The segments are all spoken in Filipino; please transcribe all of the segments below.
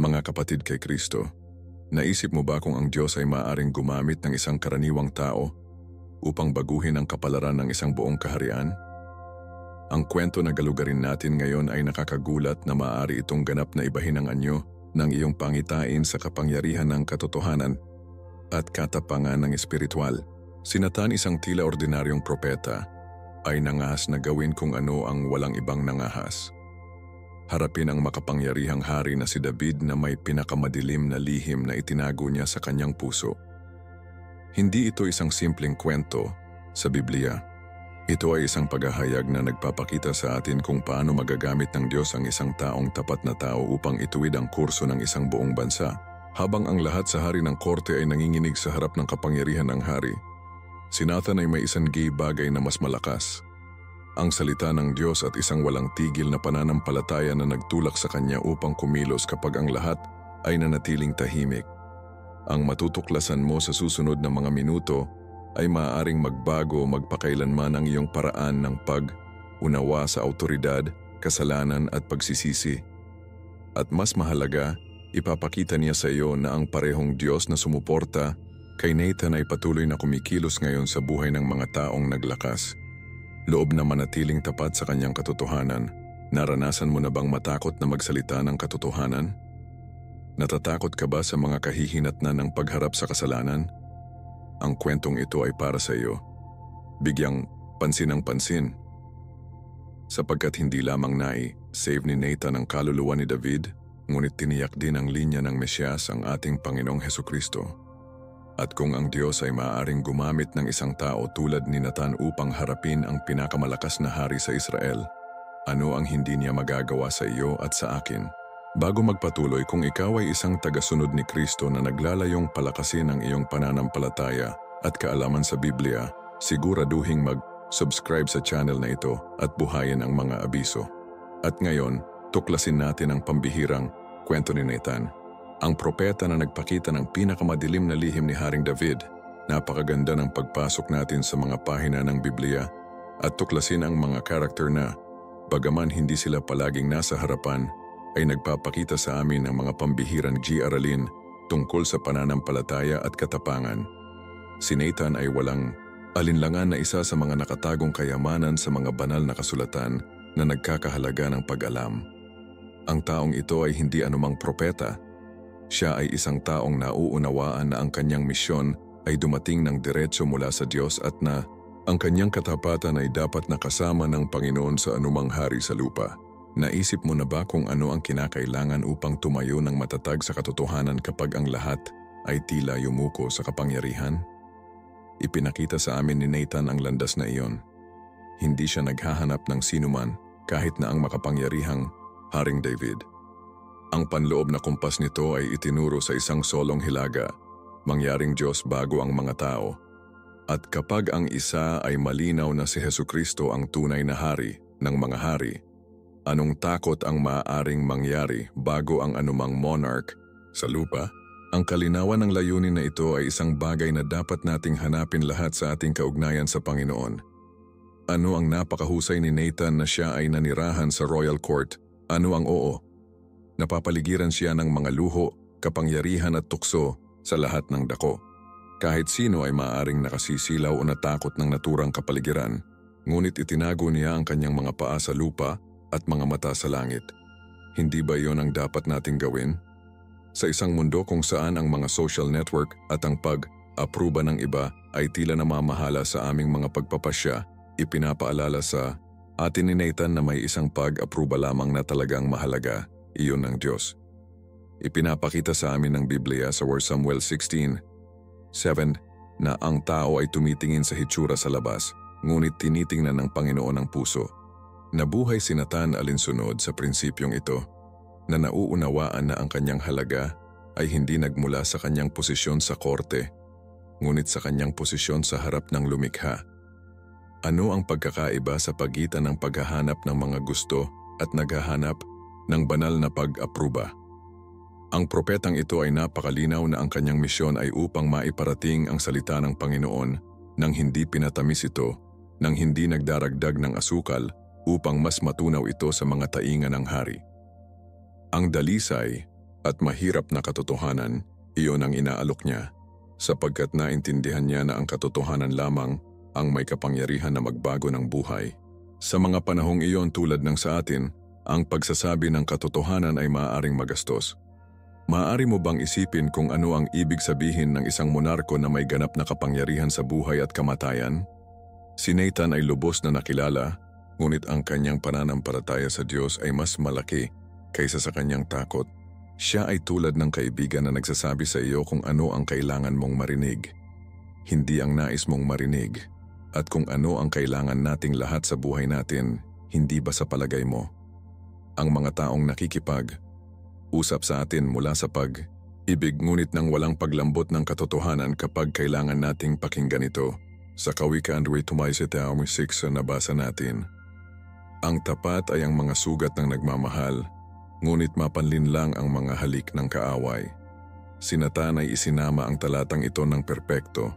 Mga kapatid kay Kristo, naisip mo ba kung ang Diyos ay maaaring gumamit ng isang karaniwang tao upang baguhin ang kapalaran ng isang buong kaharian? Ang kwento na galugarin natin ngayon ay nakakagulat na maaari itong ganap na ibahin ang anyo ng iyong pangitain sa kapangyarihan ng katotohanan at katapangan ng espiritual. Si Nathan, isang tila ordinaryong propeta, ay nangahas na gawin kung ano ang walang ibang nangahas. Harapin ang makapangyarihang hari na si David na may pinakamadilim na lihim na itinago niya sa kanyang puso. Hindi ito isang simpleng kwento sa Biblia. Ito ay isang paghahayag na nagpapakita sa atin kung paano magagamit ng Diyos ang isang taong tapat na tao upang ituwid ang kurso ng isang buong bansa. Habang ang lahat sa hari ng korte ay nanginginig sa harap ng kapangyarihan ng hari, si Nathan ay may isang bagay na mas malakas. Ang salita ng Diyos at isang walang tigil na pananampalataya na nagtulak sa kanya upang kumilos kapag ang lahat ay nanatiling tahimik. Ang matutuklasan mo sa susunod na mga minuto ay maaaring magbago magpakailanman ang iyong paraan ng pag-unawa sa awtoridad, kasalanan at pagsisisi. At mas mahalaga, ipapakita niya sa iyo na ang parehong Diyos na sumuporta kay Nathan ay patuloy na kumikilos ngayon sa buhay ng mga taong naglakas. Loob na manatiling tapat sa kanyang katotohanan. Naranasan mo na bang matakot na magsalita ng katotohanan? Natatakot ka ba sa mga kahihinatnan ng pagharap sa kasalanan? Ang kwentong ito ay para sa iyo. Bigyang pansin ang pansin. Sapagkat hindi lamang save ni Nathan ang kaluluwa ni David, ngunit tiniyak din ang linya ng Mesyas ang ating Panginoong Hesukristo. At kung ang Diyos ay maaaring gumamit ng isang tao tulad ni Nathan upang harapin ang pinakamalakas na hari sa Israel, ano ang hindi niya magagawa sa iyo at sa akin? Bago magpatuloy, kung ikaw ay isang tagasunod ni Kristo na naglalayong palakasin ang iyong pananampalataya at kaalaman sa Biblia, siguraduhing mag-subscribe sa channel na ito at buhayin ang mga abiso. At ngayon, tuklasin natin ang pambihirang kwento ni Nathan. Ang propeta na nagpakita ng pinakamadilim na lihim ni Haring David. Napakaganda ng pagpasok natin sa mga pahina ng Biblia at tuklasin ang mga karakter na, bagaman hindi sila palaging nasa harapan, ay nagpapakita sa amin ng mga pambihirang aralin tungkol sa pananampalataya at katapangan. Si Nathan ay walang alinlangan na isa sa mga nakatagong kayamanan sa mga banal na kasulatan na nagkakahalaga ng pag-alam. Ang taong ito ay hindi anumang propeta. Siya ay isang taong nauunawaan na ang kanyang misyon ay dumating ng diretso mula sa Diyos at na ang kanyang katapatan ay dapat nakasama ng Panginoon sa anumang hari sa lupa. Naisip mo na ba kung ano ang kinakailangan upang tumayo ng matatag sa katotohanan kapag ang lahat ay tila yumuko sa kapangyarihan? Ipinakita sa amin ni Nathan ang landas na iyon. Hindi siya naghahanap ng sinuman kahit na ang makapangyarihang Haring David. Ang panloob na kumpas nito ay itinuro sa isang solong hilaga, mangyaring Diyos bago ang mga tao. At kapag ang isa ay malinaw na si Hesukristo ang tunay na hari ng mga hari, anong takot ang maaaring mangyari bago ang anumang monarch sa lupa? Ang kalinawan ng layunin na ito ay isang bagay na dapat nating hanapin lahat sa ating kaugnayan sa Panginoon. Ano ang napakahusay ni Nathan na siya ay nanirahan sa royal court? Ano ang oo? Napapaligiran siya ng mga luho, kapangyarihan at tukso sa lahat ng dako. Kahit sino ay maaaring nakasisilaw o natakot ng naturang kapaligiran, ngunit itinago niya ang kanyang mga paa sa lupa at mga mata sa langit. Hindi ba iyon ang dapat nating gawin? Sa isang mundo kung saan ang mga social network at ang pag-apruba ng iba ay tila namamahala sa aming mga pagpapasya, ipinapaalala sa atin ni Nathan na may isang pag-apruba lamang na talagang mahalaga. Iyon ng Diyos. Ipinapakita sa amin ng Biblia sa 1 Samuel 16:7 na ang tao ay tumitingin sa hitsura sa labas, ngunit tinitingnan ng Panginoon ang puso. Nabuhay si Nathan alinsunod sa prinsipyong ito, na nauunawaan na ang kanyang halaga ay hindi nagmula sa kanyang posisyon sa korte, ngunit sa kanyang posisyon sa harap ng lumikha. Ano ang pagkakaiba sa pagitan ng paghahanap ng mga gusto at naghahanap ng banal na pag-apruba? Ang propetang ito ay napakalinaw na ang kanyang misyon ay upang maiparating ang salita ng Panginoon nang hindi pinatamis ito, nang hindi nagdaragdag ng asukal upang mas matunaw ito sa mga tainga ng hari. Ang dalisay At mahirap na katotohanan, iyon ang inaalok niya, sapagkat naintindihan niya na ang katotohanan lamang ang may kapangyarihan na magbago ng buhay. Sa mga panahong iyon tulad ng sa atin, ang pagsasabi ng katotohanan ay maaaring magastos. Maaari mo bang isipin kung ano ang ibig sabihin ng isang monarko na may ganap na kapangyarihan sa buhay at kamatayan? Si Nathan ay lubos na nakilala, ngunit ang kanyang pananampalataya sa Diyos ay mas malaki kaysa sa kanyang takot. Siya ay tulad ng kaibigan na nagsasabi sa iyo kung ano ang kailangan mong marinig, hindi ang nais mong marinig, at kung ano ang kailangan nating lahat sa buhay natin, hindi ba sa palagay mo? Ang mga taong nakikipag-usap sa atin mula sa pag-ibig ngunit nang walang paglambot ng katotohanan kapag kailangan nating pakinggan ito. Sa Kawikaan 6 na nabasa natin. Ang tapat ay ang mga sugat ng nagmamahal, ngunit mapanlin lang ang mga halik ng kaaway. Si Nathan ay isinama ang talatang ito ng perpekto.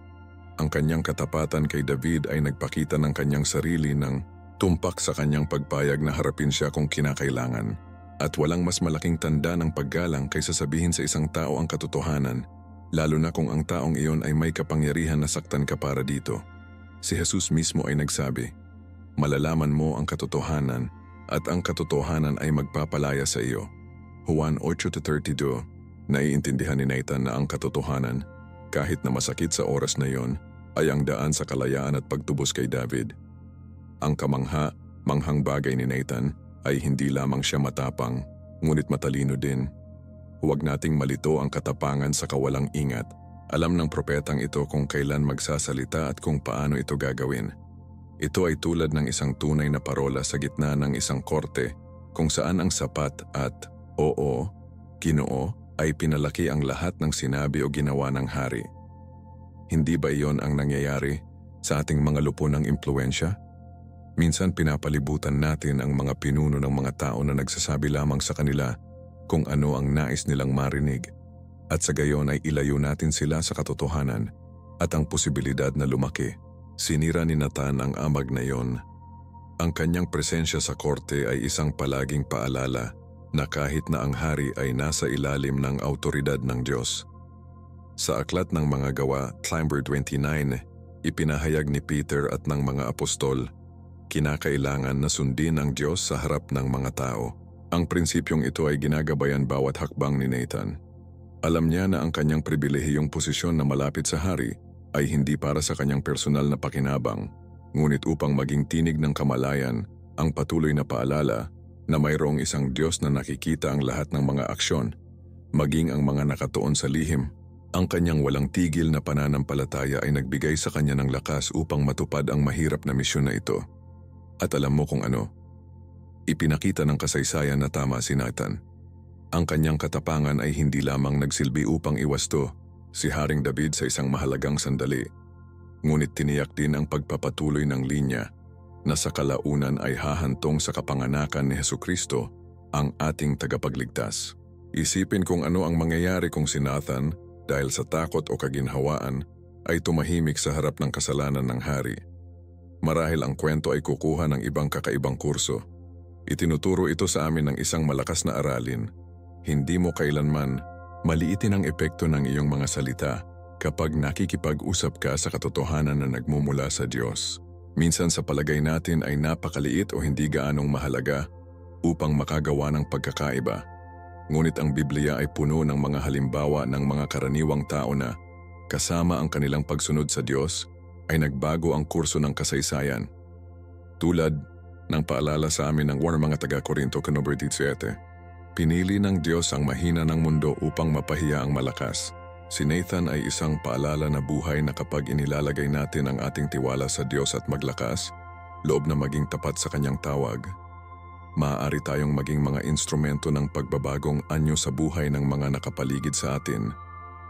Ang kanyang katapatan kay David ay nagpakita ng kanyang sarili ng tumpak sa kanyang pagpayag na harapin siya kung kinakailangan. At walang mas malaking tanda ng paggalang kaysa sabihin sa isang tao ang katotohanan, lalo na kung ang taong iyon ay may kapangyarihan na saktan ka para dito. Si Jesus mismo ay nagsabi, "Malalaman mo ang katotohanan, at ang katotohanan ay magpapalaya sa iyo." Juan 8:32, naiintindihan ni Nathan na ang katotohanan, kahit na masakit sa oras na iyon, ay ang daan sa kalayaan at pagtubos kay David. Ang manghang bagay ni Nathan ay hindi lamang siya matapang, ngunit matalino din. Huwag nating malito ang katapangan sa kawalang ingat. Alam ng propetang ito kung kailan magsasalita at kung paano ito gagawin. Ito ay tulad ng isang tunay na parola sa gitna ng isang korte kung saan ang sapat at oo, Ginoo ay pinalaki ang lahat ng sinabi o ginawa ng hari. Hindi ba iyon ang nangyayari sa ating mga lupunang impluensya? Minsan pinapalibutan natin ang mga pinuno ng mga tao na nagsasabi lamang sa kanila kung ano ang nais nilang marinig, at sa gayon ay ilayo natin sila sa katotohanan at ang posibilidad na lumaki. Sinira ni Nathan ang amag na iyon. Ang kanyang presensya sa korte ay isang palaging paalala na kahit na ang hari ay nasa ilalim ng autoridad ng Diyos. Sa aklat ng mga gawa, 29, ipinahayag ni Peter at ng mga apostol, kinakailangan na sundin ang Diyos sa harap ng mga tao. Ang prinsipyong ito ay ginagabayan bawat hakbang ni Nathan. Alam niya na ang kanyang pribilehiyong posisyon na malapit sa hari ay hindi para sa kanyang personal na pakinabang, ngunit upang maging tinig ng kamalayan, ang patuloy na paalala na mayroong isang Diyos na nakikita ang lahat ng mga aksyon, maging ang mga nakatuon sa lihim. Ang kanyang walang tigil na pananampalataya ay nagbigay sa kanya ng lakas upang matupad ang mahirap na misyon na ito. At alam mo kung ano? Ipinakita ng kasaysayan na tama si Nathan. Ang kanyang katapangan ay hindi lamang nagsilbi upang iwasto si Haring David sa isang mahalagang sandali, ngunit tiniyak din ang pagpapatuloy ng linya na sa kalaunan ay hahantong sa kapanganakan ni Hesukristo, ang ating tagapagligtas. Isipin kung ano ang mangyayari kung si Nathan, dahil sa takot o kaginhawaan, ay tumahimik sa harap ng kasalanan ng hari. Marahil ang kwento ay kukuha ng ibang kakaibang kurso. Itinuturo ito sa amin ng isang malakas na aralin. Hindi mo kailanman maliitin ang epekto ng iyong mga salita kapag nakikipag-usap ka sa katotohanan na nagmumula sa Diyos. Minsan sa palagay natin ay napakaliit o hindi gaanong mahalaga upang makagawa ng pagkakaiba. Ngunit ang Biblia ay puno ng mga halimbawa ng mga karaniwang tao na, kasama ang kanilang pagsunod sa Diyos, ay nagbago ang kurso ng kasaysayan. Tulad ng paalala sa amin ng mga taga-Korinto 17, pinili ng Diyos ang mahina ng mundo upang mapahiya ang malakas. Si Nathan ay isang paalala na buhay na kapag inilalagay natin ang ating tiwala sa Diyos at maglakas, loob na maging tapat sa kanyang tawag, maaari tayong maging mga instrumento ng pagbabagong anyo sa buhay ng mga nakapaligid sa atin,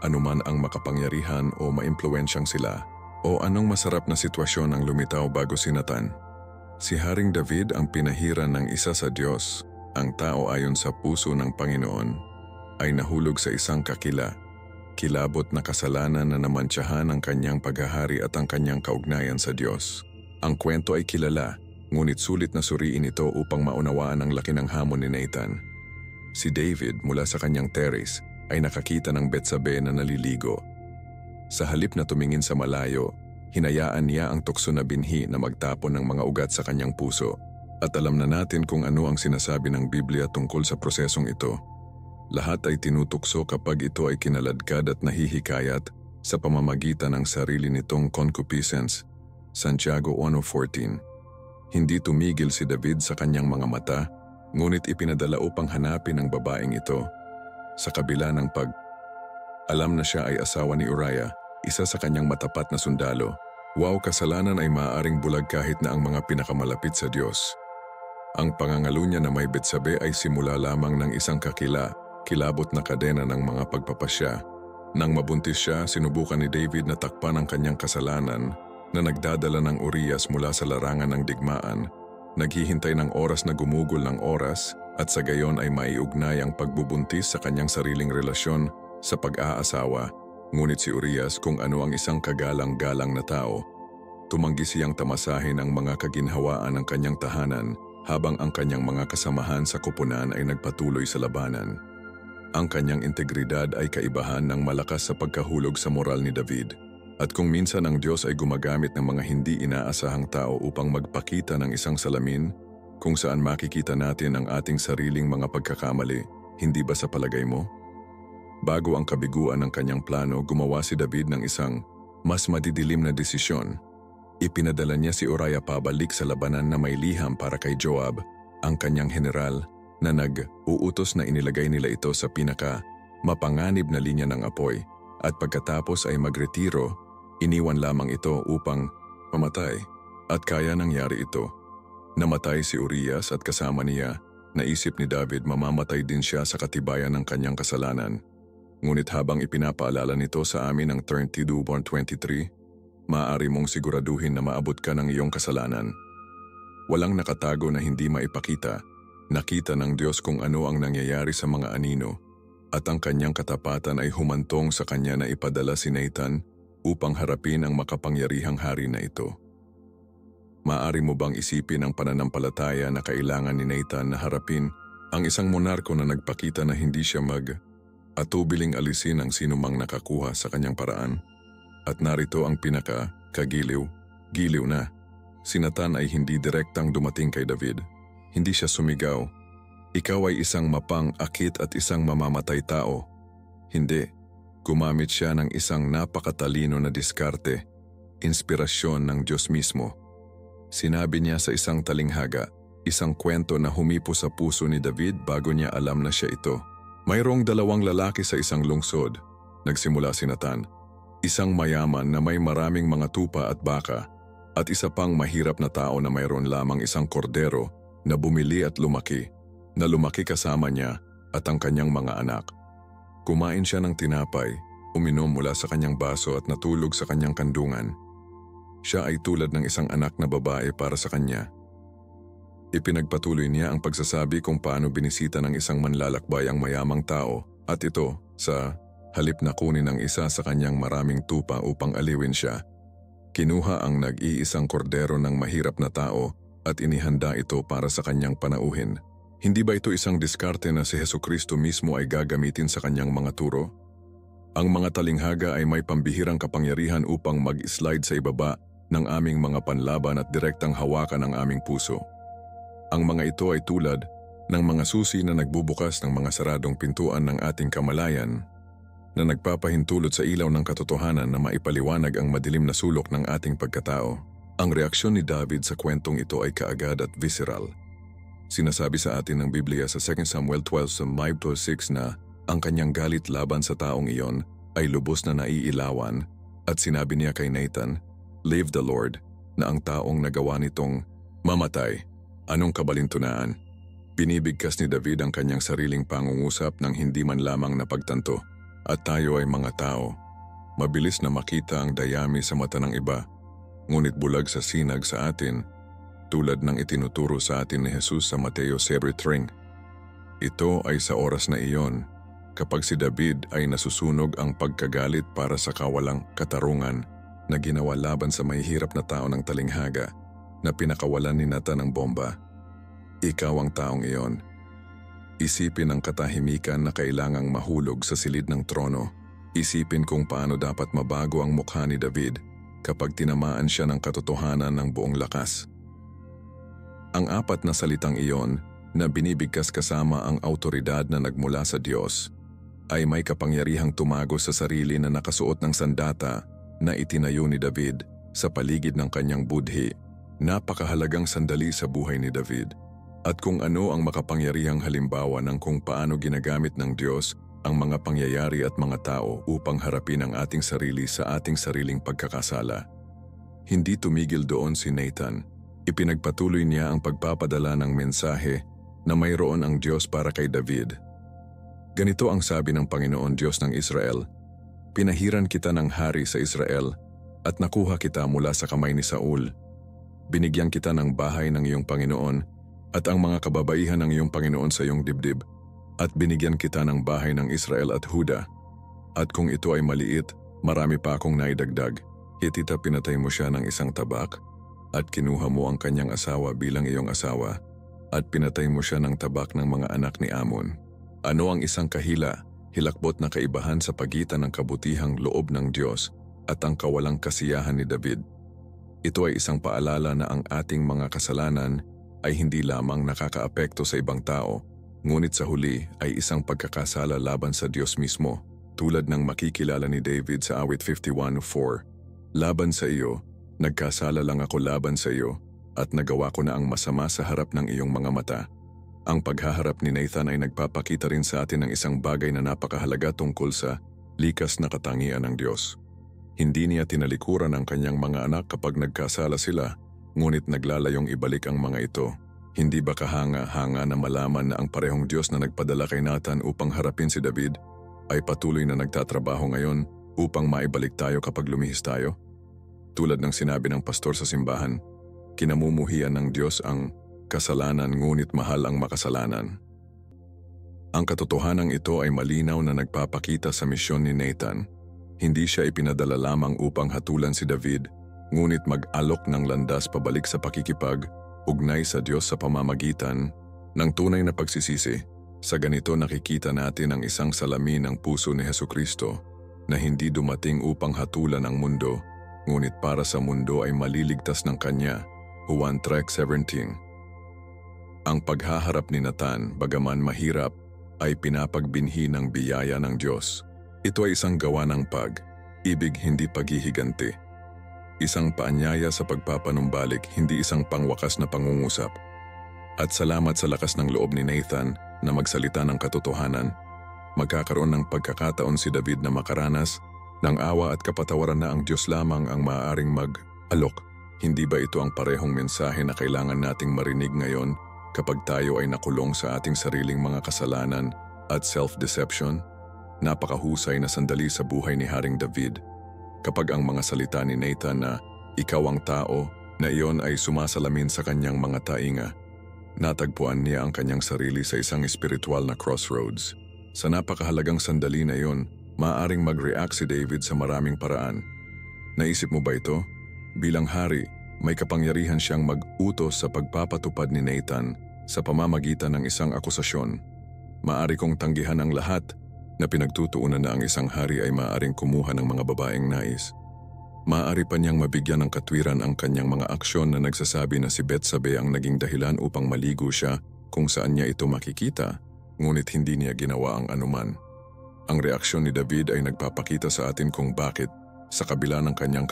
anuman ang makapangyarihan o maimpluwensyang sila, o anong masarap na sitwasyon ang lumitaw bago si Nathan. Si Haring David ang pinahiran ng isa sa Diyos, ang tao ayon sa puso ng Panginoon, ay nahulog sa isang kilabot na kasalanan na namantsahan ang kanyang paghahari at ang kanyang kaugnayan sa Diyos. Ang kwento ay kilala, ngunit sulit na suriin ito upang maunawaan ang laki ng hamon ni Nathan. Si David mula sa kanyang terrace ay nakakita ng Betsabe na naliligo. Sa halip na tumingin sa malayo, hinayaan niya ang tukso na binhi na magtapon ng mga ugat sa kanyang puso. At alam na natin kung ano ang sinasabi ng Biblia tungkol sa prosesong ito. Lahat ay tinutukso kapag ito ay kinaladkad at nahihikayat sa pamamagitan ng sarili nitong concupiscence. Santiago 1:14. Hindi tumigil si David sa kanyang mga mata, ngunit ipinadala upang hanapin ang babaeng ito. Sa kabila ng alam na siya ay asawa ni Uriah, isa sa kanyang matapat na sundalo. Wow, kasalanan ay maaaring bulag kahit na ang mga pinakamalapit sa Diyos. Ang pangangalo niya na may Betsabe ay simula lamang ng isang kilabot na kadena ng mga pagpapasya. Nang mabuntis siya, sinubukan ni David na takpan ang kanyang kasalanan na nagdadala ng Urias mula sa larangan ng digmaan, naghihintay ng oras na gumugol ng oras at sa gayon ay maiugnay ang pagbubuntis sa kanyang sariling relasyon sa pag-aasawa. Ngunit si Urias, kung ano ang isang kagalang-galang na tao, tumanggi siyang tamasahin ang mga kaginhawaan ng kanyang tahanan habang ang kanyang mga kasamahan sa koponan ay nagpatuloy sa labanan. Ang kanyang integridad ay kaibahan ng malakas sa pagkahulog sa moral ni David. At kung minsan ang Diyos ay gumagamit ng mga hindi inaasahang tao upang magpakita ng isang salamin, kung saan makikita natin ang ating sariling mga pagkakamali, hindi ba sa palagay mo? Bago ang kabiguan ng kanyang plano, gumawa si David ng isang mas madidilim na desisyon. Ipinadala niya si Uriah pabalik sa labanan na may liham para kay Joab, ang kanyang general, na nag-uutos na inilagay nila ito sa mapanganib na linya ng apoy, at pagkatapos ay magretiro, iniwan lamang ito upang mamatay. At kaya nangyari ito. Namatay si Urias at kasama niya, naisip ni David mamamatay din siya sa katibayan ng kanyang kasalanan. Ngunit habang ipinapaalala nito sa amin ng 32:23, maaari mong siguraduhin na maabot ka ng iyong kasalanan. Walang nakatago na hindi maipakita. Nakita ng Diyos kung ano ang nangyayari sa mga anino, at ang kanyang katapatan ay humantong sa kanya na ipadala si Nathan upang harapin ang makapangyarihang hari na ito. Maaari mo bang isipin ang pananampalataya na kailangan ni Nathan na harapin ang isang monarko na nagpakita na hindi siya atubiling alisin ang sinumang nakakuha sa kanyang paraan? At narito ang giliw na. Si Nathan ay hindi direktang dumating kay David. Hindi siya sumigaw, "Ikaw ay isang mapang-akit at isang mamamatay tao." Hindi. Gumamit siya ng isang napakatalino na diskarte, inspirasyon ng Diyos mismo. Sinabi niya sa isang talinghaga, isang kwento na humipo sa puso ni David bago niya alam na siya ito. Mayroong 2 lalaki sa isang lungsod. Nagsimula si Nathan, isang mayaman na may maraming mga tupa at baka, at isa pang mahirap na tao na mayroon lamang isang kordero na bumili at lumaki kasama niya at ang kanyang mga anak. Kumain siya ng tinapay, uminom mula sa kanyang baso at natulog sa kanyang kandungan. Siya ay tulad ng isang anak na babae para sa kanya. Ipinagpatuloy niya ang pagsasabi kung paano binisita ng isang manlalakbay ang mayamang tao, at ito, sa halip na kunin ang isa sa kanyang maraming tupa upang aliwin siya, kinuha ang nag-iisang kordero ng mahirap na tao at inihanda ito para sa kanyang panauhin. Hindi ba ito isang diskarte na si Hesukristo mismo ay gagamitin sa kanyang mga turo? Ang mga talinghaga ay may pambihirang kapangyarihan upang mag-slide sa ibaba ng aming mga panlaban at direktang hawakan ang aming puso. Ang mga ito ay tulad ng mga susi na nagbubukas ng mga saradong pintuan ng ating kamalayan, na nagpapahintulot sa ilaw ng katotohanan na maipaliwanag ang madilim na sulok ng ating pagkatao. Ang reaksyon ni David sa kwentong ito ay kaagad at visceral. Sinasabi sa atin ng Biblia sa 2 Samuel 12:5-6 na ang kanyang galit laban sa taong iyon ay lubos na naiilawan, at sinabi niya kay Nathan, "Live the Lord," na ang taong nagawa nitong mamatay. Anong kabalintunaan? Binibigkas ni David ang kanyang sariling pangungusap ng hindi man lamang napagtanto. At tayo ay mga tao. Mabilis na makita ang dayami sa mata ng iba, ngunit bulag sa sinag sa atin, tulad ng itinuturo sa atin ni Jesus sa Mateo 7:3. Ito ay sa oras na iyon, kapag si David ay nasusunog ang pagkagalit para sa kawalang katarungan na ginawa laban sa mahihirap na tao ng talinghaga na pinakawalan ni Nathan ng bomba. Ikaw ang taong iyon. Isipin ang katahimikan na kailangang mahulog sa silid ng trono. Isipin kung paano dapat mabago ang mukha ni David kapag tinamaan siya ng katotohanan ng buong lakas. Ang apat na salitang iyon na binibigkas kasama ang autoridad na nagmula sa Diyos ay may kapangyarihang tumago sa sarili na nakasuot ng sandata na itinayo ni David sa paligid ng kanyang budhi. Napakahalagang sandali sa buhay ni David. At kung ano ang makapangyarihang halimbawa ng kung paano ginagamit ng Diyos ang mga pangyayari at mga tao upang harapin ang ating sarili sa ating sariling pagkakasala. Hindi tumigil doon si Nathan. Ipinagpatuloy niya ang pagpapadala ng mensahe na mayroon ang Diyos para kay David. Ganito ang sabi ng Panginoon Diyos ng Israel, "Pinahiran kita ng hari sa Israel at nakuha kita mula sa kamay ni Saul. Binigyan kita ng bahay ng iyong Panginoon at ang mga kababaihan ng iyong Panginoon sa iyong dibdib, at binigyan kita ng bahay ng Israel at Huda. At kung ito ay maliit, marami pa akong naidagdag. Hitita pinatay mo siya ng isang tabak, at kinuha mo ang kanyang asawa bilang iyong asawa, at pinatay mo siya ng tabak ng mga anak ni Amon. Ano ang isang kahila, hilakbot na kaibahan sa pagitan ng kabutihang loob ng Diyos at ang kawalang kasiyahan ni David? Ito ay isang paalala na ang ating mga kasalanan ay hindi lamang nakakaapekto sa ibang tao, ngunit sa huli ay isang pagkakasala laban sa Diyos mismo, tulad ng makikilala ni David sa awit 51:4. "Laban sa iyo, nagkasala lang ako laban sa iyo, at nagawa ko na ang masama sa harap ng iyong mga mata." Ang paghaharap ni Nathan ay nagpapakita rin sa atin ng isang bagay na napakahalaga tungkol sa likas na katangian ng Diyos. Hindi niya tinalikuran ang kanyang mga anak kapag nagkasala sila, ngunit naglalayong ibalik ang mga ito. Hindi ba kahanga-hanga na malaman na ang parehong Diyos na nagpadala kay Nathan upang harapin si David ay patuloy na nagtatrabaho ngayon upang maibalik tayo kapag lumihis tayo? Tulad ng sinabi ng pastor sa simbahan, kinamumuhian ng Diyos ang kasalanan ngunit mahal ang makasalanan. Ang katotohanan ito ay malinaw na nagpapakita sa misyon ni Nathan. Hindi siya ipinadala lamang upang hatulan si David, ngunit mag-alok ng landas pabalik sa pakikipag-ugnay sa Diyos sa pamamagitan ng tunay na pagsisisi. Sa ganito nakikita natin ang isang salamin ng puso ni Hesukristo na hindi dumating upang hatulan ang mundo, ngunit para sa mundo ay maliligtas ng Kanya. Juan 3:17. Ang paghaharap ni Nathan, bagaman mahirap, ay pinapagbinhi ng biyaya ng Diyos. Ito ay isang gawa ng pag-ibig, hindi paghihiganti. Isang paanyaya sa pagpapanumbalik, hindi isang pangwakas na pangungusap. At salamat sa lakas ng loob ni Nathan na magsalita ng katotohanan, magkakaroon ng pagkakataon si David na makaranas ng awa at kapatawaran na ang Diyos lamang ang maaaring mag-alok. Hindi ba ito ang parehong mensahe na kailangan nating marinig ngayon kapag tayo ay nakulong sa ating sariling mga kasalanan at self-deception? Napakahusay na sandali sa buhay ni Haring David. Kapag ang mga salita ni Nathan na ikaw ang tao na iyon ay sumasalamin sa kanyang mga tainga, natagpuan niya ang kanyang sarili sa isang espiritual na crossroads. Sa napakahalagang sandali na iyon, maaaring mag-react si David sa maraming paraan. Naisip mo ba ito? Bilang hari, may kapangyarihan siyang mag-utos sa pagpapatupad ni Nathan sa pamamagitan ng isang akusasyon. Maaari kong tanggihan ang lahat na pinagtutuunan na ang isang hari ay maaaring kumuha ng mga babaeng nais. Maaari pa niyang mabigyan ng katwiran ang kanyang mga aksyon na nagsasabi na si Betsabe ang naging dahilan upang maligo siya kung saan niya ito makikita, ngunit hindi niya ginawa ang anuman. Ang reaksyon ni David ay nagpapakita sa atin kung bakit, sa kabila ng kanyang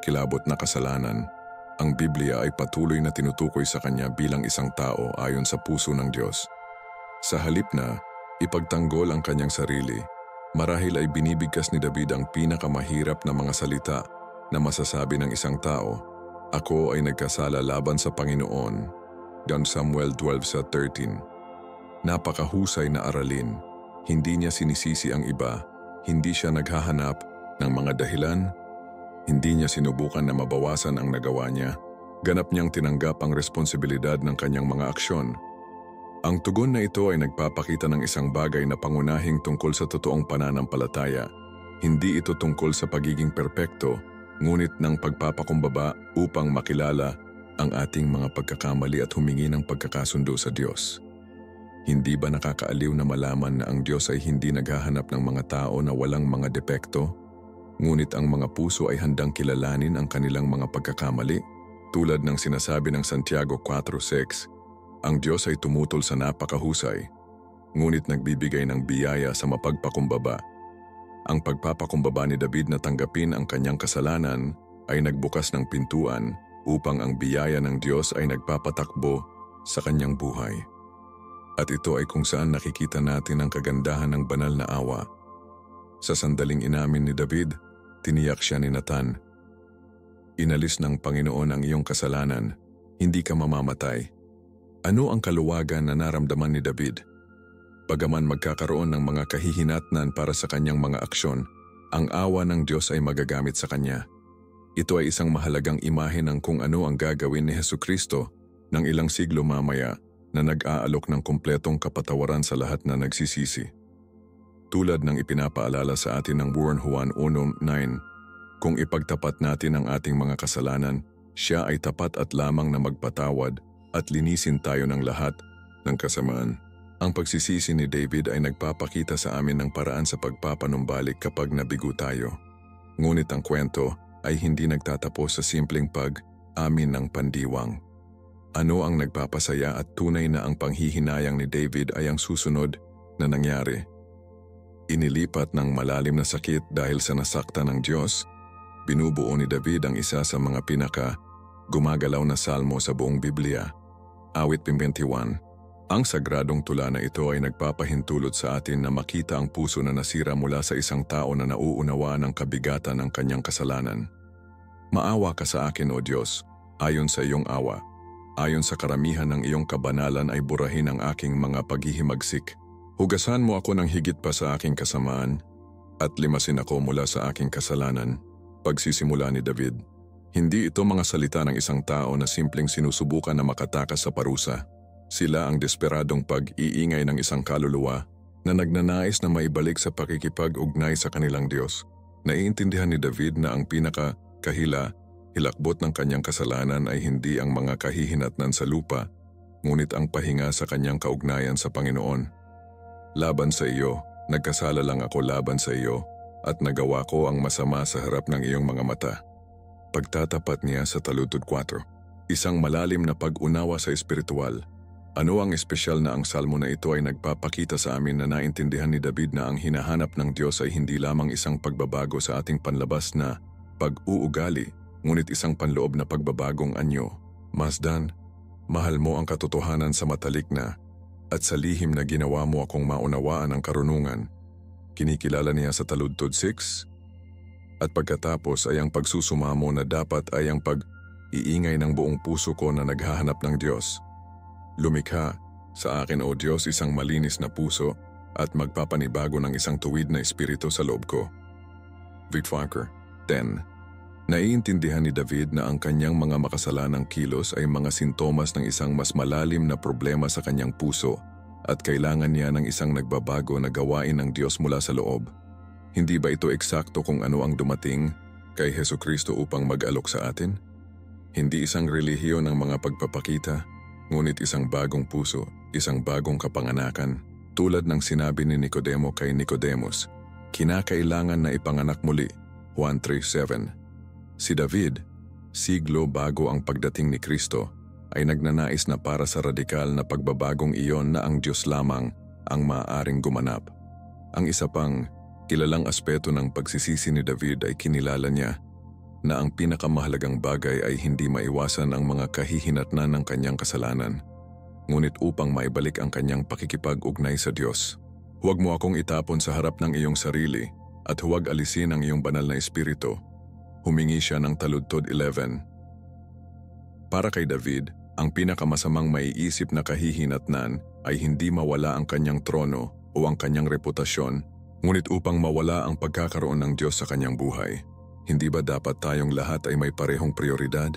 kilabot na kasalanan, ang Biblia ay patuloy na tinutukoy sa kanya bilang isang tao ayon sa puso ng Diyos. Sa halip na ipagtanggol ang kanyang sarili, marahil ay binibigkas ni David ang pinakamahirap na mga salita na masasabi ng isang tao. Ako ay nagkasala laban sa Panginoon. 2 Samuel 12:13. Napakahusay na aralin. Hindi niya sinisisi ang iba, hindi siya naghahanap ng mga dahilan, hindi niya sinubukan na mabawasan ang nagawa niya. Ganap niyang tinanggap ang responsibilidad ng kanyang mga aksyon. Ang tugon na ito ay nagpapakita ng isang bagay na pangunahing tungkol sa totoong pananampalataya. Hindi ito tungkol sa pagiging perpekto, ngunit ng pagpapakumbaba upang makilala ang ating mga pagkakamali at humingi ng pagkakasundo sa Diyos. Hindi ba nakakaaliw na malaman na ang Diyos ay hindi naghahanap ng mga tao na walang mga depekto? Ngunit ang mga puso ay handang kilalanin ang kanilang mga pagkakamali. Tulad ng sinasabi ng Santiago 4:6, ang Diyos ay tumutol sa napakahusay, ngunit nagbibigay ng biyaya sa mapagpakumbaba. Ang pagpapakumbaba ni David na tanggapin ang kanyang kasalanan ay nagbukas ng pintuan upang ang biyaya ng Diyos ay nagpapatakbo sa kanyang buhay. At ito ay kung saan nakikita natin ang kagandahan ng banal na awa. Sa sandaling inamin ni David, tiniyak siya ni Nathan, inalis ng Panginoon ang iyong kasalanan, hindi ka mamamatay. Ano ang kaluwagan na naramdaman ni David? Bagaman magkakaroon ng mga kahihinatnan para sa kanyang mga aksyon, ang awa ng Diyos ay magagamit sa kanya. Ito ay isang mahalagang imahe ng kung ano ang gagawin ni Hesukristo ng ilang siglo mamaya na nag-aalok ng kumpletong kapatawaran sa lahat na nagsisisi. Tulad ng ipinapaalala sa atin ng Juan 1:9, kung ipagtapat natin ang ating mga kasalanan, siya ay tapat at lamang na magpatawad at linisin tayo ng lahat ng kasamaan. Ang pagsisisi ni David ay nagpapakita sa amin ng paraan sa pagpapanumbalik kapag nabigo tayo. Ngunit ang kwento ay hindi nagtatapos sa simpleng pag-amin ng pandiwang. Ano ang nagpapasaya at tunay na ang panghihinayang ni David ay ang susunod na nangyari. Inilipat ng malalim na sakit dahil sa nasaktan ng Diyos, binubuo ni David ang isa sa mga gumagalaw na salmo sa buong Biblia. Awit 21. Ang sagradong tula na ito ay nagpapahintulot sa atin na makita ang puso na nasira mula sa isang tao na nauunawaan ang kabigatan ng kanyang kasalanan. Maawa ka sa akin, O Diyos, ayon sa iyong awa. Ayon sa karamihan ng iyong kabanalan ay burahin ang aking mga paghihimagsik. Hugasan mo ako ng higit pa sa aking kasamaan at limasin ako mula sa aking kasalanan. Pagsisimula ni David. Hindi ito mga salita ng isang tao na simpleng sinusubukan na makatakas sa parusa. Sila ang desperadong pag-iingay ng isang kaluluwa na nagnanais na maibalik sa pakikipag-ugnay sa kanilang Diyos. Naiintindihan ni David na ang hilakbot ng kanyang kasalanan ay hindi ang mga kahihinatnan sa lupa, ngunit ang pahinga sa kanyang kaugnayan sa Panginoon. Laban sa iyo, nagkasala lang ako laban sa iyo, at nagawa ko ang masama sa harap ng iyong mga mata. Pagtatapat niya sa taludtod 4. Isang malalim na pag-unawa sa espiritual. Ano ang espesyal na ang salmo na ito ay nagpapakita sa amin na naintindihan ni David na ang hinahanap ng Diyos ay hindi lamang isang pagbabago sa ating panlabas na pag-uugali, ngunit isang panloob na pagbabagong anyo. Masdan, mahal mo ang katotohanan sa matalik na at sa lihim na ginawa mo akong maunawaan ang karunungan. Kinikilala niya sa taludtod 6. At pagkatapos ay ang pagsusumamo na dapat ay ang pag-iingay ng buong puso ko na naghahanap ng Diyos. Lumikha sa akin, O Diyos, isang malinis na puso at magpapanibago ng isang tuwid na espiritu sa loob ko. Victor 10. Naiintindihan ni David na ang kanyang mga makasalanang kilos ay mga sintomas ng isang mas malalim na problema sa kanyang puso at kailangan niya ng isang nagbabago na gawain ng Diyos mula sa loob. Hindi ba ito eksakto kung ano ang dumating kay Hesukristo upang mag-alok sa atin? Hindi isang relihiyon ng mga pagpapakita, ngunit isang bagong puso, isang bagong kapanganakan. Tulad ng sinabi ni Nicodemo kay Nicodemus, kinakailangan na ipanganak muli. Juan 3:7. Si David, siglo bago ang pagdating ni Kristo, ay nagnanais na para sa radikal na pagbabagong iyon na ang Diyos lamang ang maaaring gumanap. Ang isa pang kilalang aspeto ng pagsisisi ni David ay kinilala niya na ang pinakamahalagang bagay ay hindi maiwasan ang mga kahihinatnan ng kanyang kasalanan, ngunit upang maibalik ang kanyang pakikipag-ugnay sa Diyos. Huwag mo akong itapon sa harap ng iyong sarili at huwag alisin ang iyong banal na espiritu. Humingi siya ng taludtod 11. Para kay David, ang pinakamasamang maiisip na kahihinatnan ay hindi mawala ang kanyang trono o ang kanyang reputasyon, ngunit upang mawala ang pagkakaroon ng Diyos sa kanyang buhay. Hindi ba dapat tayong lahat ay may parehong prioridad?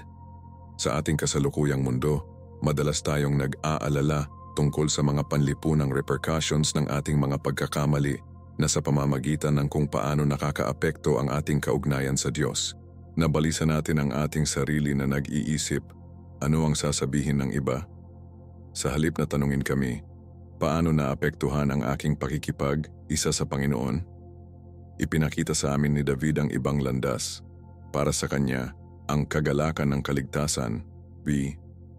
Sa ating kasalukuyang mundo, madalas tayong nag-aalala tungkol sa mga panlipunang repercussions ng ating mga pagkakamali na sa pamamagitan ng kung paano nakakaapekto ang ating kaugnayan sa Diyos. Nabalisa natin ang ating sarili na nag-iisip, ano ang sasabihin ng iba? Sa halip na tanungin kami, Paano naapektuhan ang aking pakikipag-isa sa Panginoon? Ipinakita sa amin ni David ang ibang landas. Para sa kanya, ang kagalakan ng kaligtasan,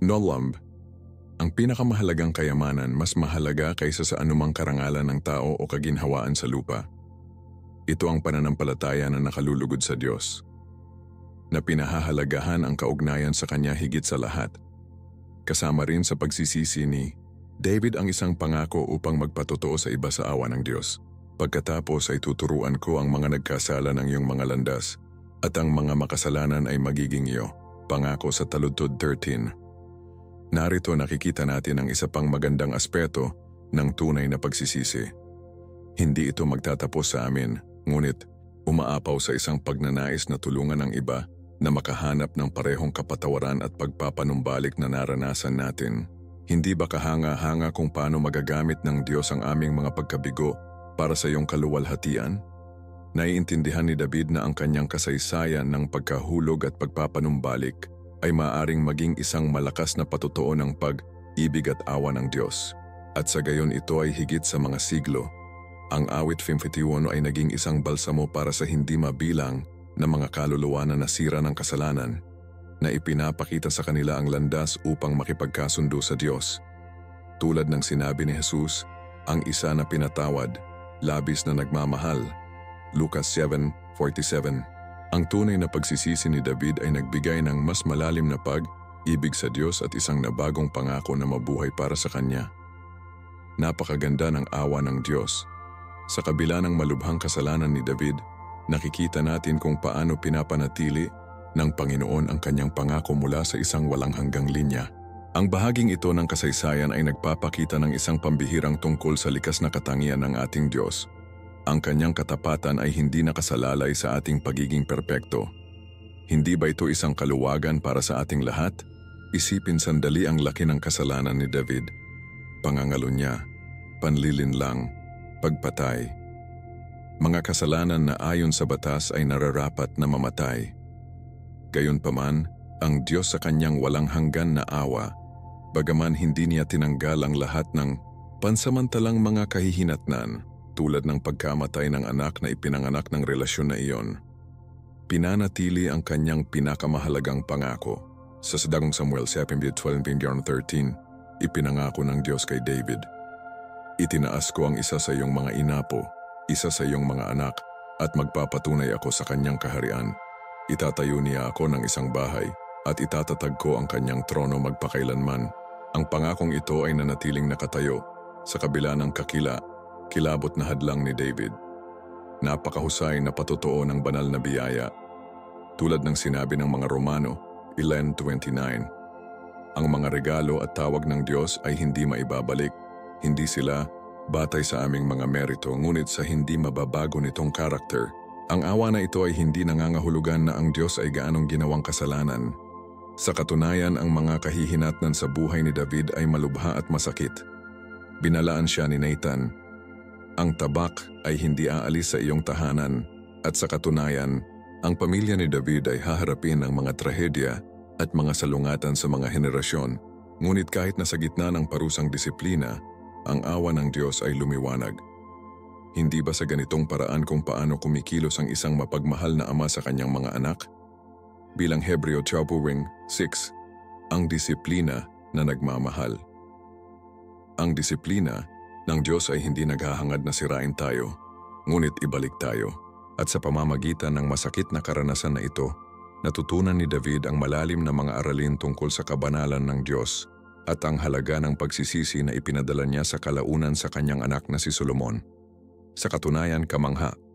Nolamb. Ang pinakamahalagang kayamanan mas mahalaga kaysa sa anumang karangalan ng tao o kaginhawaan sa lupa. Ito ang pananampalataya na nakalulugod sa Diyos, na pinahahalagahan ang kaugnayan sa Kanya higit sa lahat. Kasama rin sa pagsisisi ni David ang isang pangako upang magpatotoo sa iba sa awa ng Diyos. Pagkatapos ay tuturuan ko ang mga nagkasala ng iyong mga landas at ang mga makasalanan ay magiging iyo. Pangako sa Taludtod 13. Narito nakikita natin ang isa pang magandang aspeto ng tunay na pagsisisi. Hindi ito magtatapos sa amin, ngunit umaapaw sa isang pagnanais na tulungan ng iba na makahanap ng parehong kapatawaran at pagpapanumbalik na naranasan natin. Hindi ba kahanga-hanga kung paano magagamit ng Diyos ang aming mga pagkabigo para sa iyong kaluwalhatian? Naiintindihan ni David na ang kanyang kasaysayan ng pagkahulog at pagpapanumbalik ay maaaring maging isang malakas na patotoo ng pag-ibig at awa ng Diyos. At sa gayon ito ay higit sa mga siglo. Ang awit 51 ay naging isang balsamo para sa hindi mabilang na mga kaluluwa na nasira ng kasalanan, na ipinapakita sa kanila ang landas upang makipagkasundo sa Diyos. Tulad ng sinabi ni Jesus, ang isa na pinatawad, labis na nagmamahal. Lucas 7:47. Ang tunay na pagsisisi ni David ay nagbigay ng mas malalim na pag-ibig sa Diyos at isang nabagong pangako na mabuhay para sa Kanya. Napakaganda ng awa ng Diyos. Sa kabila ng malubhang kasalanan ni David, nakikita natin kung paano pinapanatili ng Panginoon ang kanyang pangako mula sa isang walang hanggang linya. Ang bahaging ito ng kasaysayan ay nagpapakita ng isang pambihirang tungkol sa likas na katangian ng ating Diyos. Ang kanyang katapatan ay hindi nakasalalay sa ating pagiging perpekto. Hindi ba ito isang kaluwagan para sa ating lahat? Isipin sandali ang laki ng kasalanan ni David. Pangangalo niya, panlilinlang, pagpatay. Mga kasalanan na ayon sa batas ay nararapat na mamatay. Gayunpaman, ang Diyos sa kanyang walang hanggan na awa, bagaman hindi niya tinanggal ang lahat ng pansamantalang mga kahihinatnan, tulad ng pagkamatay ng anak na ipinanganak ng relasyon na iyon, pinanatili ang kanyang pinakamahalagang pangako. Sa 2 Samuel 7:12-13, ipinangako ng Diyos kay David, itinaas ko ang isa sa iyong mga inapo, isa sa iyong mga anak, at magpapatunay ako sa kanyang kaharian. Itatayo niya ako ng isang bahay, at itatatag ko ang kanyang trono magpakailanman. Ang pangakong ito ay nanatiling nakatayo sa kabila ng kilabot na hadlang ni David. Napakahusay na patotoo ng banal na biyaya. Tulad ng sinabi ng mga Romano 11:29, ang mga regalo at tawag ng Diyos ay hindi maibabalik. Hindi sila batay sa aming mga merito, ngunit sa hindi mababago nitong karakter. Ang awa na ito ay hindi nangangahulugan na ang Diyos ay gaanong ginawang kasalanan. Sa katunayan, ang mga kahihinatnan sa buhay ni David ay malubha at masakit. Binalaan siya ni Nathan, ang tabak ay hindi aalis sa iyong tahanan, at sa katunayan, ang pamilya ni David ay haharapin ng mga trahedya at mga salungatan sa mga henerasyon. Ngunit kahit na sa gitna ng parusang disiplina, ang awa ng Diyos ay lumiwanag. Hindi ba sa ganitong paraan kung paano kumikilos ang isang mapagmahal na ama sa kanyang mga anak? Bilang Hebreo 12:6, ang disiplina na nagmamahal. Ang disiplina ng Diyos ay hindi naghahangad na sirain tayo, ngunit ibalik tayo. At sa pamamagitan ng masakit na karanasan na ito, natutunan ni David ang malalim na mga aralin tungkol sa kabanalan ng Diyos at ang halaga ng pagsisisi na ipinadala niya sa kalaunan sa kanyang anak na si Solomon. Sa katunayan,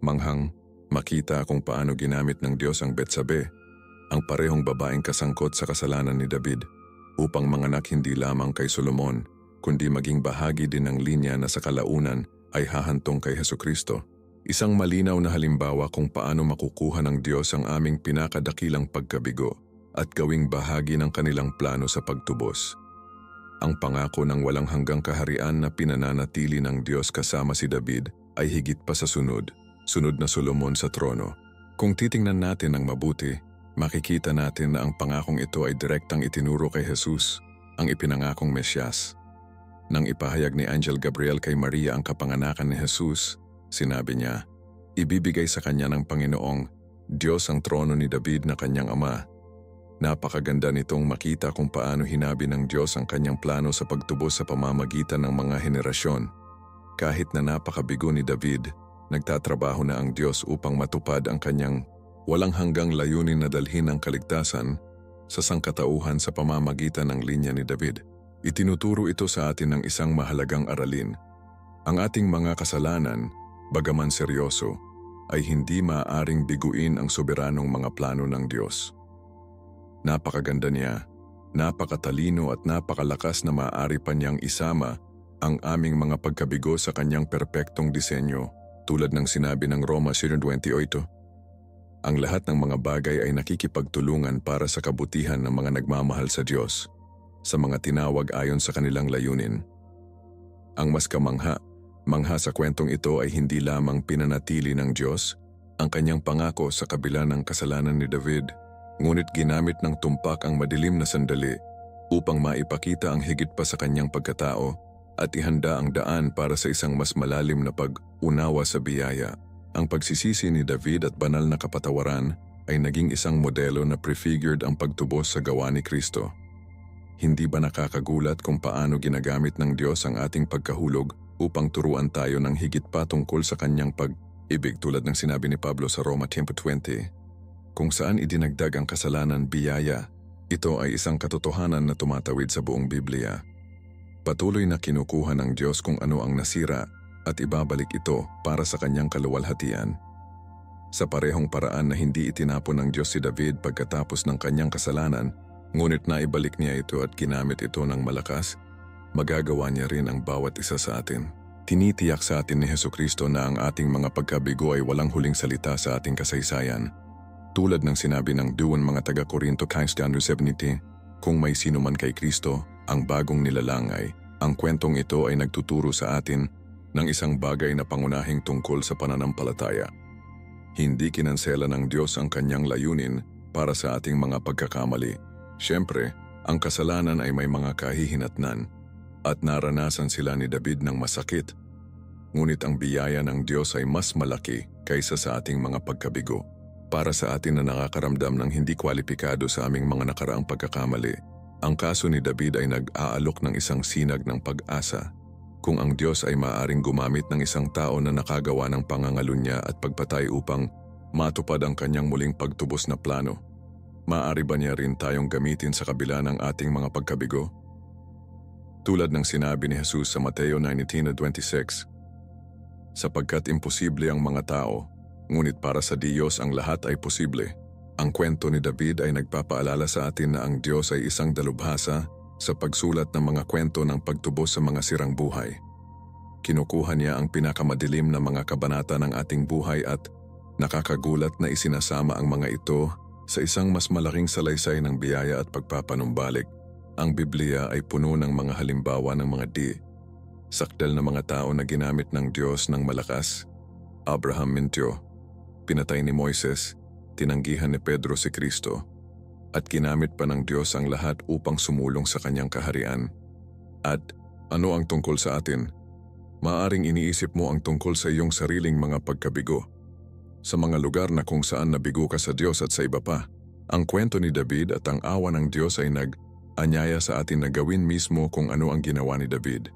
manghang makita kung paano ginamit ng Diyos ang Betsabe, ang parehong babaeng kasangkot sa kasalanan ni David, upang manganak hindi lamang kay Solomon, kundi maging bahagi din ng linya na sa kalaunan ay hahantong kay Hesukristo. Isang malinaw na halimbawa kung paano makukuha ng Diyos ang aming pinakadakilang pagkabigo at gawing bahagi ng kanilang plano sa pagtubos. Ang pangako ng walang hanggang kaharian na pinananatili ng Diyos kasama si David ay higit pa sa sunod na Solomon sa trono. Kung titingnan natin ng mabuti, makikita natin na ang pangakong ito ay direktang itinuro kay Jesus, ang ipinangakong Mesyas. Nang ipahayag ni Angel Gabriel kay Maria ang kapanganakan ni Jesus, sinabi niya, ibibigay sa kanya ng Panginoong Diyos ang trono ni David na kanyang ama. Napakaganda nitong makita kung paano hinabi ng Diyos ang kanyang plano sa pagtubos sa pamamagitan ng mga henerasyon. Kahit na napakabigo ni David, nagtatrabaho na ang Diyos upang matupad ang kanyang walang hanggang layunin na dalhin ang kaligtasan sa sangkatauhan sa pamamagitan ng linya ni David. Itinuturo ito sa atin ng isang mahalagang aralin. Ang ating mga kasalanan, bagaman seryoso, ay hindi maaaring biguin ang soberanong mga plano ng Diyos. Napakaganda niya, napakatalino at napakalakas na maaari pa niyang isama ang aming mga pagkabigo sa kanyang perpektong disenyo, tulad ng sinabi ng Roma 10:28. Ang lahat ng mga bagay ay nakikipagtulungan para sa kabutihan ng mga nagmamahal sa Diyos, sa mga tinawag ayon sa kanilang layunin. Ang mas mangha sa kwentong ito ay hindi lamang pinanatili ng Diyos ang kanyang pangako sa kabila ng kasalanan ni David, ngunit ginamit ng tumpak ang madilim na sandali upang maipakita ang higit pa sa kanyang pagkatao at ihanda ang daan para sa isang mas malalim na pag-unawa sa biyaya. Ang pagsisisi ni David at banal na kapatawaran ay naging isang modelo na prefigured ang pagtubos sa gawa ni Kristo. Hindi ba nakakagulat kung paano ginagamit ng Diyos ang ating pagkahulog upang turuan tayo ng higit pa tungkol sa kanyang pag-ibig, tulad ng sinabi ni Pablo sa Roma 10:20? Kung saan idinagdag ang kasalanan biyaya, ito ay isang katotohanan na tumatawid sa buong Biblia. Patuloy na kinukuha ng Diyos kung ano ang nasira at ibabalik ito para sa kanyang kaluwalhatian. Sa parehong paraan na hindi itinapon ng Diyos si David pagkatapos ng kanyang kasalanan, ngunit naibalik niya ito at ginamit ito ng malakas, magagawa niya rin ang bawat isa sa atin. Tinitiyak sa atin ni Hesukristo na ang ating mga pagkabigo ay walang huling salita sa ating kasaysayan. Tulad ng sinabi ng duwan mga taga-Korinto 15:17, kung may sino man kay Kristo, ang bagong nilalangay. Ang kwentong ito ay nagtuturo sa atin ng isang bagay na pangunahing tungkol sa pananampalataya. Hindi kinansela ng Diyos ang kanyang layunin para sa ating mga pagkakamali. Siyempre, ang kasalanan ay may mga kahihinatnan at naranasan sila ni David ng masakit. Ngunit ang biyaya ng Diyos ay mas malaki kaysa sa ating mga pagkabigo. Para sa atin na nakakaramdam ng hindi kwalipikado sa aming mga nakaraang pagkakamali, ang kaso ni David ay nag-aalok ng isang sinag ng pag-asa. Kung ang Diyos ay maaaring gumamit ng isang tao na nakagawa ng pangangalunya at pagpatay upang matupad ang kanyang muling pagtubos na plano, maaari ba niya rin tayong gamitin sa kabila ng ating mga pagkabigo? Tulad ng sinabi ni Jesus sa Mateo 19:26, sapagkat imposible ang mga tao, ngunit para sa Diyos ang lahat ay posible. Ang kwento ni David ay nagpapaalala sa atin na ang Diyos ay isang dalubhasa sa pagsulat ng mga kwento ng pagtubos sa mga sirang buhay. Kinukuha niya ang pinakamadilim na mga kabanata ng ating buhay at nakakagulat na isinasama ang mga ito sa isang mas malaking salaysay ng biyaya at pagpapanumbalik. Ang Biblia ay puno ng mga halimbawa ng mga sakdal na mga tao na ginamit ng Diyos ng malakas. Abraham mintyo, pinatay ni Moises, tinanggihan ni Pedro si Kristo, at ginamit pa ng Diyos ang lahat upang sumulong sa kanyang kaharian. At ano ang tungkol sa atin? Maaring iniisip mo ang tungkol sa iyong sariling mga pagkabigo. Sa mga lugar na kung saan nabigo ka sa Diyos at sa iba pa, ang kwento ni David at ang awa ng Diyos ay nag-anyaya sa atin na gawin mismo kung ano ang ginawa ni David.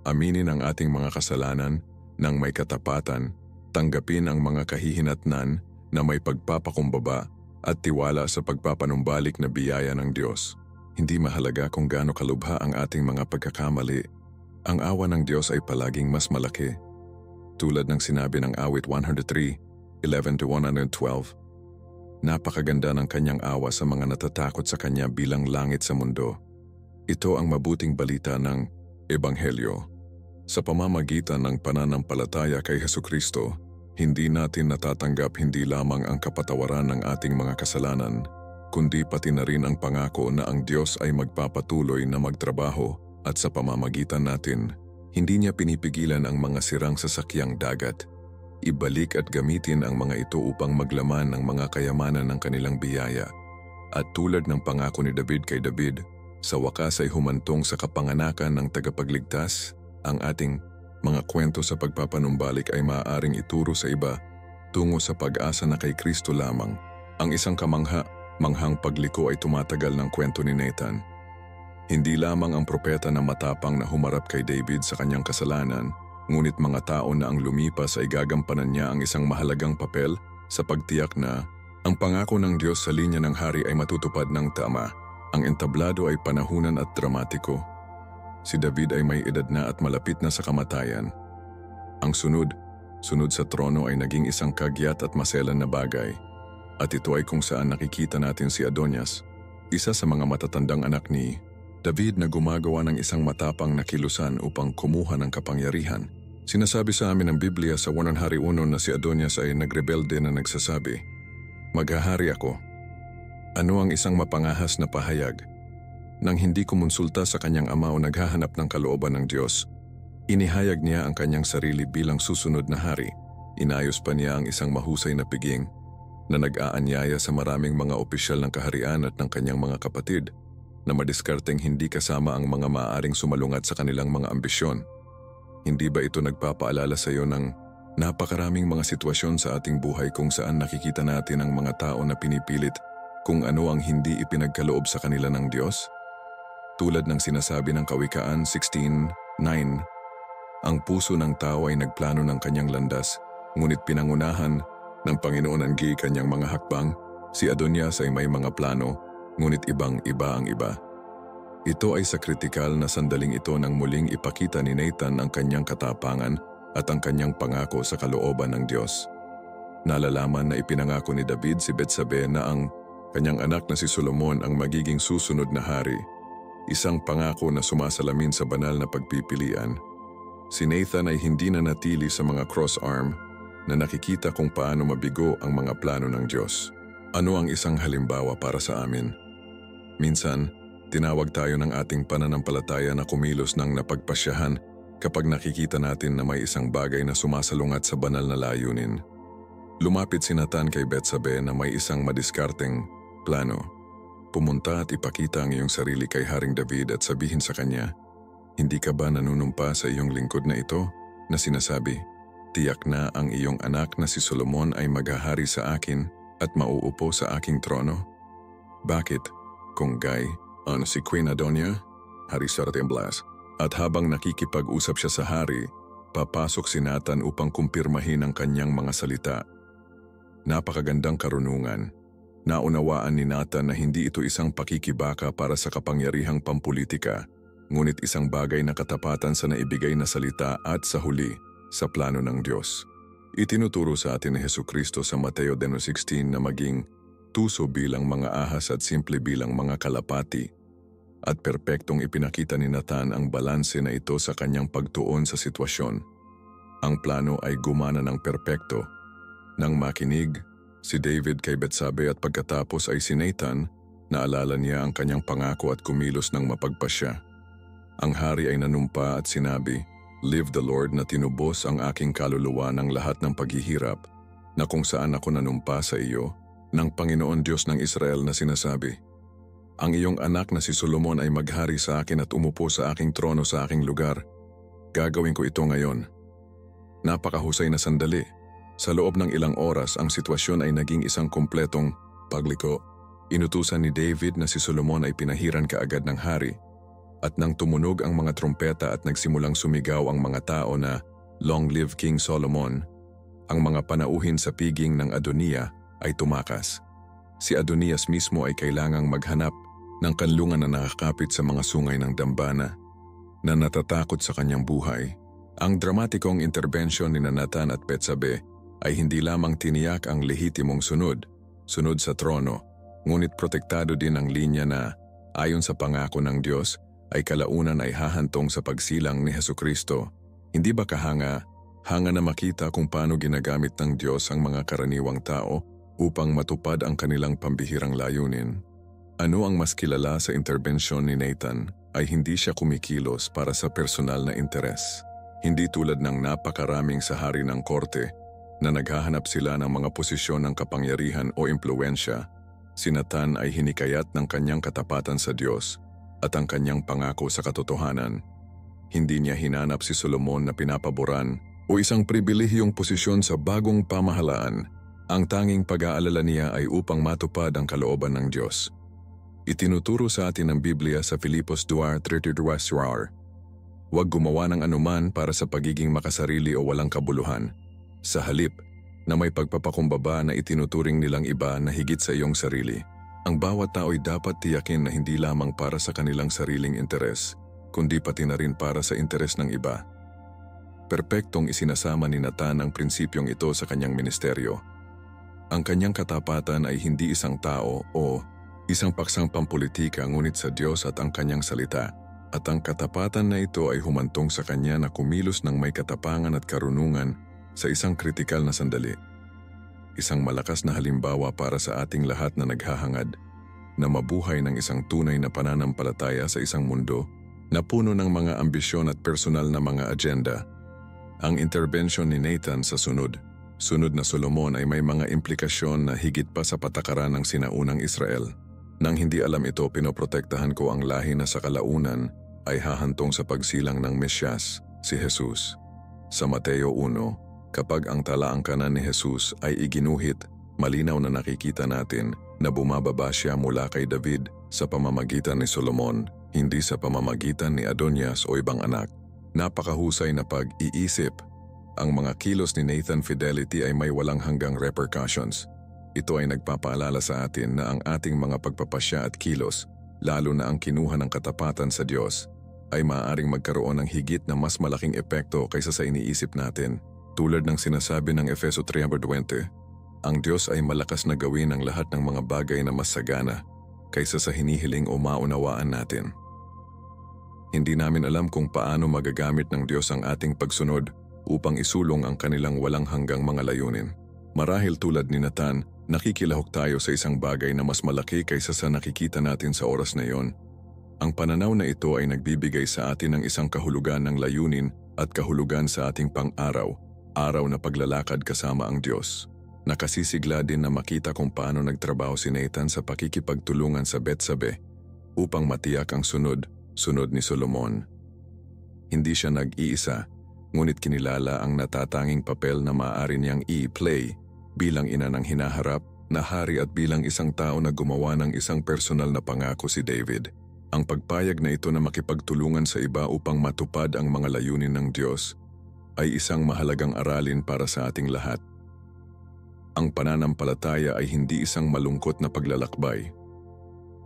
Aminin ang ating mga kasalanan nang may katapatan, tanggapin ang mga kahihinatnan na may pagpapakumbaba at tiwala sa pagpapanumbalik na biyaya ng Diyos. Hindi mahalaga kung gaano kalubha ang ating mga pagkakamali, ang awa ng Diyos ay palaging mas malaki. Tulad ng sinabi ng awit 103:11-112, napakaganda ng kanyang awa sa mga natatakot sa kanya bilang langit sa mundo. Ito ang mabuting balita ng Ebanghelyo. Sa pamamagitan ng pananampalataya kay Hesukristo, hindi natin natatanggap hindi lamang ang kapatawaran ng ating mga kasalanan, kundi pati na rin ang pangako na ang Diyos ay magpapatuloy na magtrabaho at sa pamamagitan natin, hindi niya pinipigilan ang mga sirang sasakyang dagat. Ibalik at gamitin ang mga ito upang maglaman ng mga kayamanan ng kanilang biyaya. At tulad ng pangako ni David kay David, Sa wakas ay humantong sa kapanganakan ng tagapagligtas. Ang ating mga kwento sa pagpapanumbalik ay maaaring ituro sa iba tungo sa pag-asa na kay Kristo lamang. Ang isang manghang pagliko ay tumatagal ng kwento ni Nathan. Hindi lamang ang propeta na matapang na humarap kay David sa kanyang kasalanan, ngunit mga tao na ang lumipas ay gagampanan niya ang isang mahalagang papel sa pagtiyak na ang pangako ng Diyos sa linya ng hari ay matutupad ng tama. Ang entablado ay panahunan at dramatiko. Si David ay may edad na at malapit na sa kamatayan. Ang sunod sa trono ay naging isang kagyat at maselan na bagay. At ito ay kung saan nakikita natin si Adonias, isa sa mga matatandang anak ni David na gumagawa ng isang matapang na kilusan upang kumuha ng kapangyarihan. Sinasabi sa amin ng Biblia sa 1 Hari 1 na si Adonias ay nagrebelde na nagsasabi, "Maghahari ako." Ano ang isang mapangahas na pahayag? Nang hindi kumonsulta sa kanyang ama o naghahanap ng kalooban ng Diyos, inihayag niya ang kanyang sarili bilang susunod na hari. Inayos pa niya ang isang mahusay na piging na nag-aanyaya sa maraming mga opisyal ng kaharian at ng kanyang mga kapatid na madiskarteng hindi kasama ang mga maaaring sumalungat sa kanilang mga ambisyon. Hindi ba ito nagpapaalala sa iyo ng napakaraming mga sitwasyon sa ating buhay kung saan nakikita natin ang mga tao na pinipilit kung ano ang hindi ipinagkaloob sa kanila ng Diyos? Tulad ng sinasabi ng Kawikaan 16:9, ang puso ng tao ay nagplano ng kanyang landas, ngunit pinangunahan ng Panginoon ang kanyang mga hakbang. Si Adonias ay may mga plano, ngunit ibang-iba ang iba. Ito ay sa kritikal na sandaling ito nang muling ipakita ni Nathan ang kanyang katapangan at ang kanyang pangako sa kalooban ng Diyos. Nalalaman na ipinangako ni David si Betsabe na ang kanyang anak na si Solomon ang magiging susunod na hari. Isang pangako na sumasalamin sa banal na pagpipilian. Si Nathan ay hindi na natili sa mga cross-arm na nakikita kung paano mabigo ang mga plano ng Diyos. Ano ang isang halimbawa para sa amin? Minsan, tinawag tayo ng ating pananampalataya na kumilos ng napagpasyahan kapag nakikita natin na may isang bagay na sumasalungat sa banal na layunin. Lumapit si Nathan kay Betsabe na may isang madiskarteng plano. Pumunta at ipakita ang iyong sarili kay Haring David at sabihin sa kanya, "Hindi ka ba nanunumpa sa iyong lingkod na ito?" Na sinasabi, "Tiyak na ang iyong anak na si Solomon ay maghahari sa akin at mauupo sa aking trono." Bakit? Kung si Queen Adonia, Hari 17. At habang nakikipag-usap siya sa hari, papasok si Nathan upang kumpirmahin ang kanyang mga salita. Napakagandang karunungan. Naunawaan ni Nathan na hindi ito isang pakikibaka para sa kapangyarihang pampulitika, ngunit isang bagay na katapatan sa naibigay na salita at sa huli, sa plano ng Diyos. Itinuturo sa atin ni Hesukristo sa Mateo 16 na maging tuso bilang mga ahas at simple bilang mga kalapati. At perpektong ipinakita ni Nathan ang balanse na ito sa kanyang pagtuon sa sitwasyon. Ang plano ay gumana ng perpekto. Nang makinig si David kay Betsabe at pagkatapos ay si Nathan, naalala niya ang kanyang pangako at kumilos ng mapagpasya. Ang hari ay nanumpa at sinabi, "Live the Lord na tinubos ang aking kaluluwa ng lahat ng paghihirap, na kung saan ako nanumpa sa iyo, ng Panginoon Diyos ng Israel na sinasabi, ang iyong anak na si Solomon ay maghari sa akin at umupo sa aking trono sa aking lugar. Gagawin ko ito ngayon." Napakahusay na sandali. Sa loob ng ilang oras, ang sitwasyon ay naging isang kumpletong pagliko. Inutusan ni David na si Solomon ay pinahiran kaagad ng hari. At nang tumunog ang mga trompeta at nagsimulang sumigaw ang mga tao na, "Long live King Solomon," ang mga panauhin sa piging ng Adonia ay tumakas. Si Adonias mismo ay kailangang maghanap ng kanlungan na nakakapit sa mga sungay ng dambana na natatakot sa kanyang buhay. Ang dramatikong interbensyon ni Nathan at Betsabe ay hindi lamang tiniyak ang lehitimong sunod sa trono, ngunit protektado din ang linya na, ayon sa pangako ng Diyos, ay kalaunan ay hahantong sa pagsilang ni Hesukristo. Hindi ba hanga na makita kung paano ginagamit ng Diyos ang mga karaniwang tao upang matupad ang kanilang pambihirang layunin? Ano ang mas kilala sa interbensyon ni Nathan ay hindi siya kumikilos para sa personal na interes. Hindi tulad ng napakaraming sa hari ng korte na naghahanap sila ng mga posisyon ng kapangyarihan o impluensya. Si Nathan ay hinikayat ng kanyang katapatan sa Diyos at ang kanyang pangako sa katotohanan. Hindi niya hinanap si Solomon na pinapaboran o isang pribilehiyong posisyon sa bagong pamahalaan. Ang tanging pag-aalala niya ay upang matupad ang kalooban ng Diyos. Itinuturo sa atin ng Biblia sa Filipos 2:32. Huwag gumawa ng anuman para sa pagiging makasarili o walang kabuluhan. Sa halip, na may pagpapakumbaba na itinuturing nilang iba na higit sa iyong sarili. Ang bawat tao'y dapat tiyakin na hindi lamang para sa kanilang sariling interes, kundi pati na rin para sa interes ng iba. Perpektong isinasama ni Nathan ang prinsipyong ito sa kanyang ministeryo. Ang kanyang katapatan ay hindi isang tao o isang paksang pampolitika ngunit sa Diyos at ang kanyang salita. At ang katapatan na ito ay humantong sa kanya na kumilos ng may katapangan at karunungan sa isang kritikal na sandali. Isang malakas na halimbawa para sa ating lahat na naghahangad na mabuhay ng isang tunay na pananampalataya sa isang mundo na puno ng mga ambisyon at personal na mga agenda. Ang intervention ni Nathan sa sunod na Solomon ay may mga implikasyon na higit pa sa patakaran ng sinaunang Israel. Nang hindi alam ito, pinoprotektahan ko ang lahi na sa kalaunan ay hahantong sa pagsilang ng Mesyas, si Jesus. Sa Mateo 1, kapag ang talaang kanan ni Jesus ay iginuhit, malinaw na nakikita natin na bumababa siya mula kay David sa pamamagitan ni Solomon, hindi sa pamamagitan ni Adonias o ibang anak. Napakahusay na pag-iisip. Ang mga kilos ni Nathan Fidelity ay may walang hanggang repercussions. Ito ay nagpapaalala sa atin na ang ating mga pagpapasya at kilos, lalo na ang kinuha ng katapatan sa Diyos, ay maaaring magkaroon ng higit na mas malaking epekto kaysa sa iniisip natin. Tulad ng sinasabi ng Efeso 3:20, ang Diyos ay malakas na gawin ang lahat ng mga bagay na mas sagana kaysa sa hinihiling o maunawaan natin. Hindi namin alam kung paano magagamit ng Diyos ang ating pagsunod upang isulong ang kanilang walang hanggang mga layunin. Marahil tulad ni Nathan, nakikilahok tayo sa isang bagay na mas malaki kaysa sa nakikita natin sa oras na iyon. Ang pananaw na ito ay nagbibigay sa atin ng isang kahulugan ng layunin at kahulugan sa ating pang-araw, araw na paglalakad kasama ang Diyos. Nakasisigla din na makita kung paano nagtrabaho si Nathan sa pakikipagtulungan sa Betsabe upang matiyak ang sunod ni Solomon. Hindi siya nag-iisa, ngunit kinilala ang natatanging papel na maaari niyang i-play bilang ina ng hinaharap na hari at bilang isang tao na gumawa ng isang personal na pangako si David. Ang pagpayag na ito na makipagtulungan sa iba upang matupad ang mga layunin ng Diyos ay isang mahalagang aralin para sa ating lahat. Ang pananampalataya ay hindi isang malungkot na paglalakbay.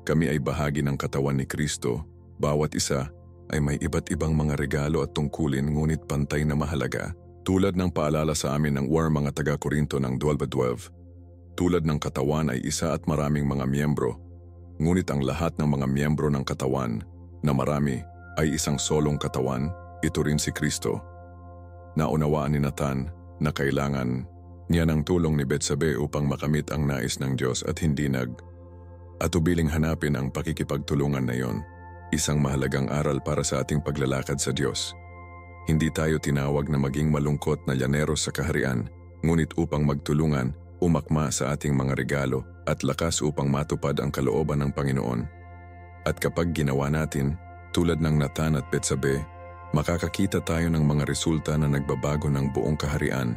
Kami ay bahagi ng katawan ni Kristo, bawat isa ay may iba't ibang mga regalo at tungkulin ngunit pantay na mahalaga. Tulad ng paalala sa amin ng mga taga-Korinto ng 12:12. Tulad ng katawan ay isa at maraming mga miyembro, ngunit ang lahat ng mga miyembro ng katawan na marami ay isang solong katawan, ito rin si Kristo. Naunawaan ni Nathan na kailangan niya ng tulong ni Betsabe upang makamit ang nais ng Diyos at hindi atubiling hanapin ang pakikipagtulungan na iyon. Isang mahalagang aral para sa ating paglalakad sa Diyos. Hindi tayo tinawag na maging malungkot na llaneros sa kaharian, ngunit upang magtulungan, umakma sa ating mga regalo at lakas upang matupad ang kalooban ng Panginoon. At kapag ginawa natin, tulad ng Nathan at Betsabe, makakakita tayo ng mga resulta na nagbabago ng buong kaharian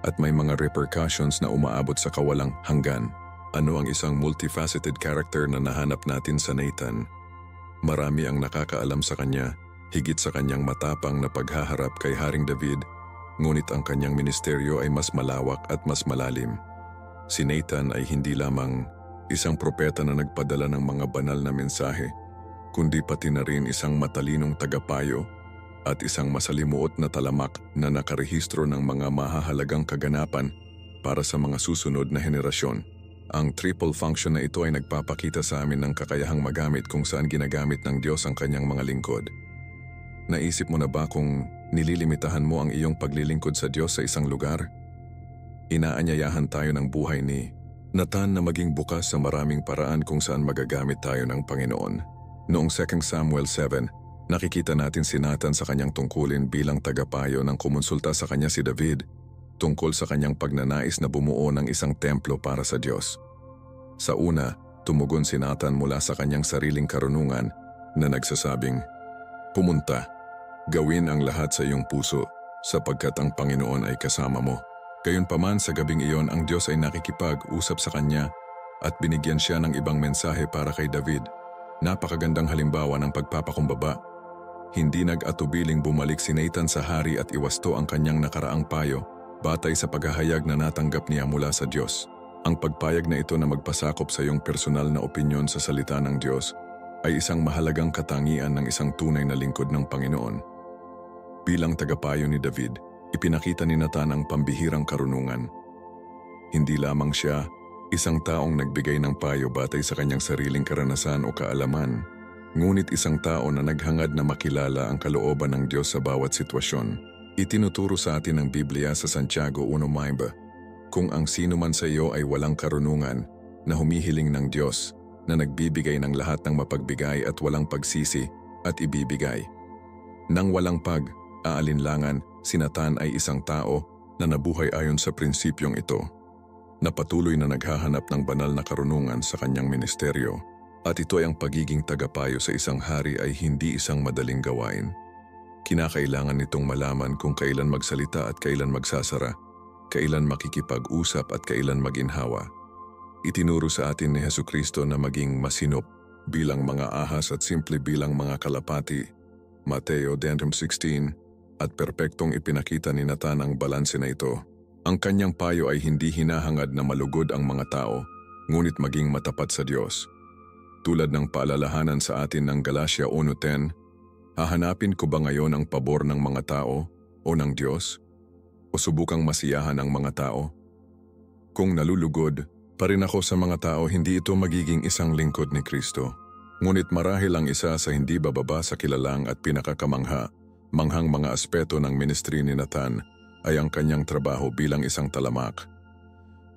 at may mga repercussions na umaabot sa kawalang hanggan. Ano ang isang multifaceted character na nahanap natin sa Nathan? Marami ang nakakaalam sa kanya, higit sa kanyang matapang na paghaharap kay Haring David, ngunit ang kanyang ministeryo ay mas malawak at mas malalim. Si Nathan ay hindi lamang isang propeta na nagpadala ng mga banal na mensahe, kundi pati na rin isang matalinong tagapayo at isang masalimuot na talamak na nakarehistro ng mga mahahalagang kaganapan para sa mga susunod na henerasyon. Ang triple function na ito ay nagpapakita sa amin ng kakayahang magamit kung saan ginagamit ng Diyos ang kanyang mga lingkod. Naisip mo na ba kung nililimitahan mo ang iyong paglilingkod sa Diyos sa isang lugar? Inaanyayahan tayo ng buhay ni Nathan na maging bukas sa maraming paraan kung saan magagamit tayo ng Panginoon. Noong 2 Samuel 7, nakikita natin si Nathan sa kanyang tungkulin bilang tagapayo ng kumonsulta sa kanya si David tungkol sa kanyang pagnanais na bumuo ng isang templo para sa Diyos. Sa una, tumugon si Nathan mula sa kanyang sariling karunungan na nagsasabing, "Pumunta, gawin ang lahat sa iyong puso, sapagkat ang Panginoon ay kasama mo." Gayunpaman sa gabing iyon ang Diyos ay nakikipag-usap sa kanya at binigyan siya ng ibang mensahe para kay David. Napakagandang halimbawa ng pagpapakumbaba. Hindi nag-atubiling bumalik si Nathan sa hari at iwasto ang kanyang nakaraang payo batay sa paghahayag na natanggap niya mula sa Diyos. Ang pagpayag na ito na magpasakop sa iyong personal na opinyon sa salita ng Diyos ay isang mahalagang katangian ng isang tunay na lingkod ng Panginoon. Bilang tagapayo ni David, ipinakita ni Nathan ang pambihirang karunungan. Hindi lamang siya isang taong nagbigay ng payo batay sa kanyang sariling karanasan o kaalaman, ngunit isang tao na naghangad na makilala ang kalooban ng Diyos sa bawat sitwasyon. Itinuturo sa atin ng Biblia sa Santiago 1:9, kung ang sino man sa iyo ay walang karunungan, na humihiling ng Diyos, na nagbibigay ng lahat ng mapagbigay at walang pagsisi at ibibigay. Nang walang aalinlangan, si Nathan ay isang tao na nabuhay ayon sa prinsipyong ito, na patuloy na naghahanap ng banal na karunungan sa kanyang ministeryo. At ito ay ang pagiging tagapayo sa isang hari ay hindi isang madaling gawain. Kinakailangan nitong malaman kung kailan magsalita at kailan magsasara, kailan makikipag-usap at kailan maginhawa. Itinuro sa atin ni Jesucristo na maging masinop bilang mga ahas at simple bilang mga kalapati, Mateo 10:16, at perpektong ipinakita ni Nathan ang balanse na ito. Ang kanyang payo ay hindi hinahangad na malugod ang mga tao, ngunit maging matapat sa Diyos. Tulad ng paalalahanan sa atin ng Galatia 1:10, hahanapin ko ba ngayon ang pabor ng mga tao o ng Diyos? O subukang masiyahan ang mga tao? Kung nalulugod pa rin ako sa mga tao, hindi ito magiging isang lingkod ni Kristo. Ngunit marahil ang isa sa hindi bababa sa kilalang at manghang mga aspeto ng ministry ni Nathan ay ang kanyang trabaho bilang isang talamak.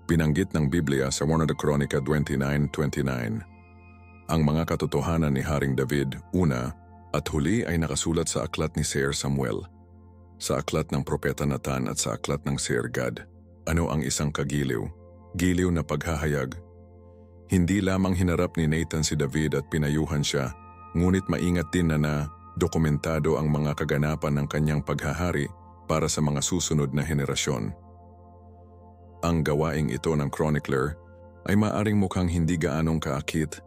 Binanggit ng Biblia sa 1 Chronicles 29:29. Ang mga katotohanan ni Haring David, una at huli ay nakasulat sa aklat ni Sir Samuel, sa aklat ng Propeta Nathan at sa aklat ng Sir Gad. Ano ang isang kagiliw? Giliw na paghahayag. Hindi lamang hinarap ni Nathan si David at pinayuhan siya, ngunit maingat din na dokumentado ang mga kaganapan ng kanyang paghahari para sa mga susunod na henerasyon. Ang gawaing ito ng chronicler ay maaring mukhang hindi gaanong kaakit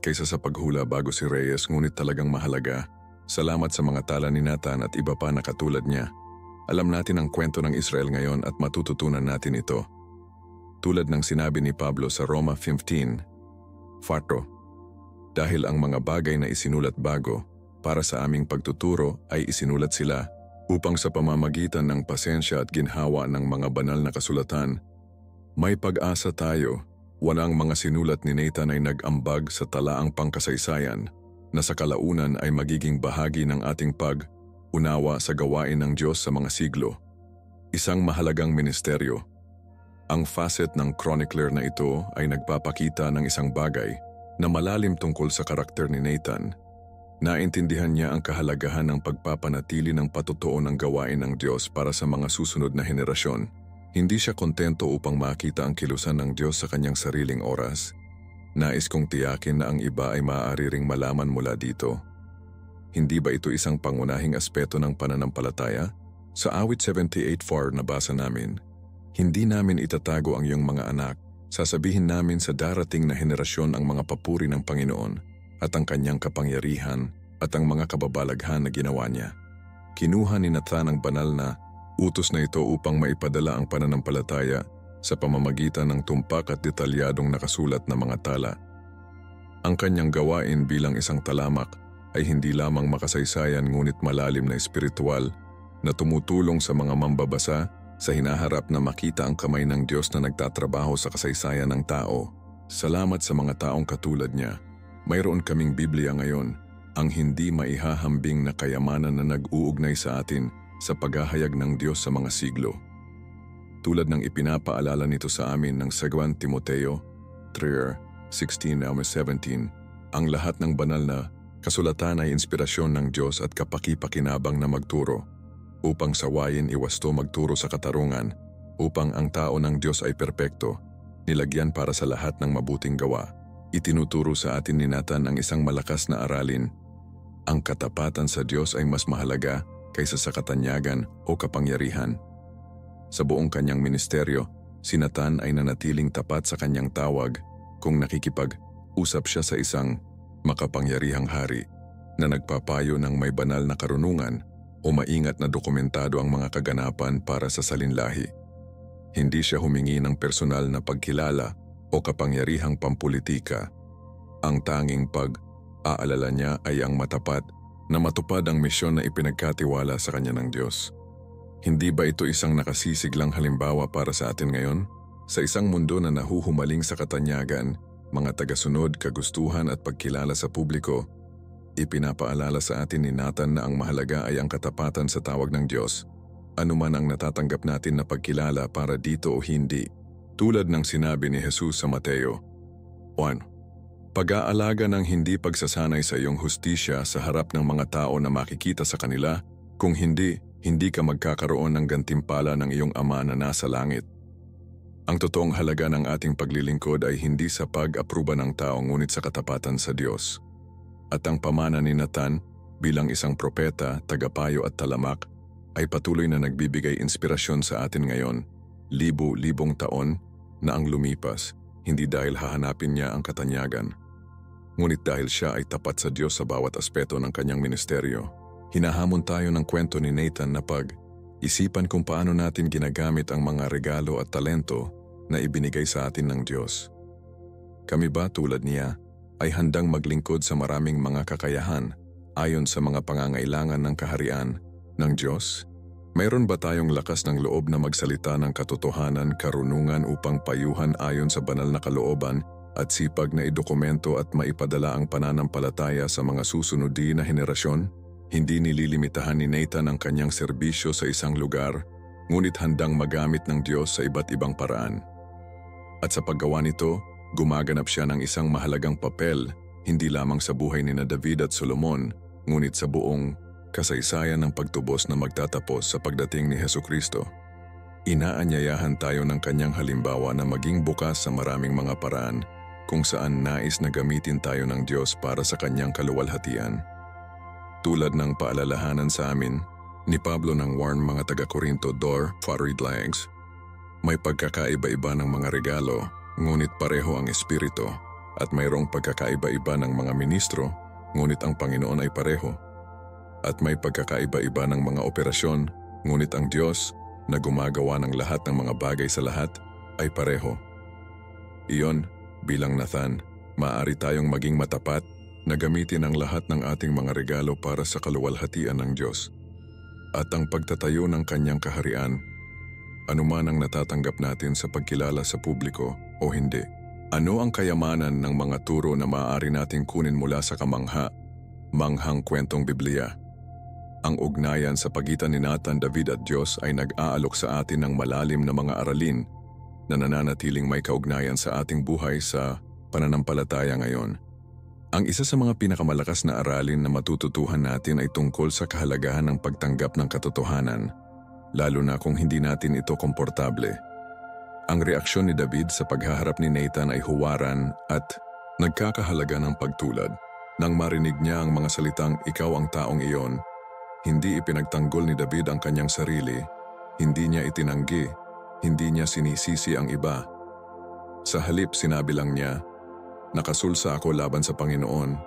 kaysa sa paghula bago si Reyes, ngunit talagang mahalaga. Salamat sa mga tala ni Nathan at iba pa na katulad niya. Alam natin ang kwento ng Israel ngayon at matututunan natin ito. Tulad ng sinabi ni Pablo sa Roma 15:4, dahil ang mga bagay na isinulat bago para sa aming pagtuturo ay isinulat sila upang sa pamamagitan ng pasensya at ginhawa ng mga banal na kasulatan, may pag-asa tayo. Walang mga sinulat ni Nathan ay nag-ambag sa talaang pangkasaysayan na sa kalaunan ay magiging bahagi ng ating pag-unawa sa gawain ng Diyos sa mga siglo. Isang mahalagang ministeryo. Ang facet ng chronicler na ito ay nagpapakita ng isang bagay na malalim tungkol sa karakter ni Nathan. Naintindihan niya ang kahalagahan ng pagpapanatili ng patotoo ng gawain ng Diyos para sa mga susunod na henerasyon. Hindi siya kontento upang makita ang kilusan ng Diyos sa kanyang sariling oras. Nais kong tiyakin na ang iba ay maaari ring malaman mula dito. Hindi ba ito isang pangunahing aspeto ng pananampalataya? Sa awit 78:4 nabasa namin, hindi namin itatago ang iyong mga anak, sasabihin namin sa darating na henerasyon ang mga papuri ng Panginoon at ang kanyang kapangyarihan at ang mga kababalaghan na ginawa niya. Kinuha ni Nathan ang banal na utos na ito upang maipadala ang pananampalataya sa pamamagitan ng tumpak at detalyadong nakasulat na mga tala. Ang kanyang gawain bilang isang talamak ay hindi lamang makasaysayan ngunit malalim na espiritual na tumutulong sa mga mambabasa sa hinaharap na makita ang kamay ng Diyos na nagtatrabaho sa kasaysayan ng tao. Salamat sa mga taong katulad niya. Mayroon kaming Biblia ngayon, ang hindi maihahambing na kayamanan na nag-uugnay sa atin sa paghahayag ng Diyos sa mga siglo. Tulad ng ipinapaalala nito sa amin ng 2 Timoteo 3:16-17, ang lahat ng banal na kasulatan ay inspirasyon ng Diyos at kapaki-pakinabang na magturo, upang sawayin iwasto magturo sa katarungan, upang ang tao ng Diyos ay perpekto, nilagyan para sa lahat ng mabuting gawa. Itinuturo sa atin ni Nathan ang isang malakas na aralin Ang katapatan sa Diyos ay mas mahalaga kaysa sa katanyagan o kapangyarihan. Sa buong kanyang ministeryo, si Nathan ay nanatiling tapat sa kanyang tawag kung nakikipag-usap siya sa isang makapangyarihang hari na nagpapayo ng may banal na karunungan o maingat na dokumentado ang mga kaganapan para sa salinlahi. Hindi siya humingi ng personal na pagkilala o kapangyarihang pampulitika. Ang tanging pag-aalala niya ay ang matapat na matupad ang misyon na ipinagkatiwala sa kanya ng Diyos. Hindi ba ito isang nakasisiglang halimbawa para sa atin ngayon? Sa isang mundo na nahuhumaling sa katanyagan, mga tagasunod, kagustuhan at pagkilala sa publiko, ipinapaalala sa atin ni Nathan na ang mahalaga ay ang katapatan sa tawag ng Diyos, anuman ang natatanggap natin na pagkilala para dito o hindi. Tulad ng sinabi ni Jesus sa Mateo 1, pag-aalaga ng hindi pagsasanay sa iyong hustisya sa harap ng mga tao na makikita sa kanila, kung hindi ka magkakaroon ng gantimpala ng iyong Ama na nasa langit. Ang totoong halaga ng ating paglilingkod ay hindi sa pag-apruba ng tao ngunit sa katapatan sa Diyos. At ang pamana ni Nathan bilang isang propeta, tagapayo at talamak ay patuloy na nagbibigay inspirasyon sa atin ngayon, libo-libong taon na ang lumipas, hindi dahil hahanapin niya ang katanyagan, ngunit dahil siya ay tapat sa Diyos sa bawat aspeto ng kanyang ministeryo. Hinahamon tayo ng kwento ni Nathan na isipan kung paano natin ginagamit ang mga regalo at talento na ibinigay sa atin ng Diyos. Kami ba tulad niya ay handang maglingkod sa maraming mga kakayahan ayon sa mga pangangailangan ng kaharian ng Diyos? Mayroon ba tayong lakas ng loob na magsalita ng katotohanan, karunungan upang payuhan ayon sa banal na kalooban at sipag na idokumento at maipadala ang pananampalataya sa mga susunod na henerasyon? Hindi nililimitahan ni Nathan ang kanyang serbisyo sa isang lugar, ngunit handang magamit ng Diyos sa iba't ibang paraan. At sa paggawa nito, gumaganap siya ng isang mahalagang papel, hindi lamang sa buhay ni David at Solomon, ngunit sa buong kasaysayan ng pagtubos na magtatapos sa pagdating ni Hesukristo. Inaanyayahan tayo ng kanyang halimbawa na maging bukas sa maraming mga paraan kung saan nais na gamitin tayo ng Diyos para sa kanyang kaluwalhatian. Tulad ng paalalahanan sa amin ni Pablo ng warn mga taga-Korinto Farid Lags, may pagkakaiba-iba ng mga regalo, ngunit pareho ang espiritu, at mayroong pagkakaiba-iba ng mga ministro, ngunit ang Panginoon ay pareho. At may pagkakaiba-iba ng mga operasyon, ngunit ang Diyos na gumagawa ng lahat ng mga bagay sa lahat ay pareho. Iyon, bilang Nathan, maaari tayong maging matapat na gamitin ang lahat ng ating mga regalo para sa kaluwalhatian ng Diyos. At ang pagtatayo ng kanyang kaharian, anuman ang natatanggap natin sa pagkilala sa publiko o hindi. Ano ang kayamanan ng mga turo na maaari nating kunin mula sa manghang kwentong Biblia? Ang ugnayan sa pagitan ni Nathan, David at Diyos ay nag-aalok sa atin ng malalim na mga aralin na nananatiling may kaugnayan sa ating buhay sa pananampalataya ngayon. Ang isa sa mga pinakamalakas na aralin na matututuhan natin ay tungkol sa kahalagahan ng pagtanggap ng katotohanan, lalo na kung hindi natin ito komportable. Ang reaksyon ni David sa paghaharap ni Nathan ay huwaran at nagkakahalaga ng pagtulad. Nang marinig niya ang mga salitang "Ikaw ang taong iyon," hindi ipinagtanggol ni David ang kanyang sarili, hindi niya itinanggi, hindi niya sinisisi ang iba. Sa halip sinabi lang niya, "Nakasulsa ako laban sa Panginoon.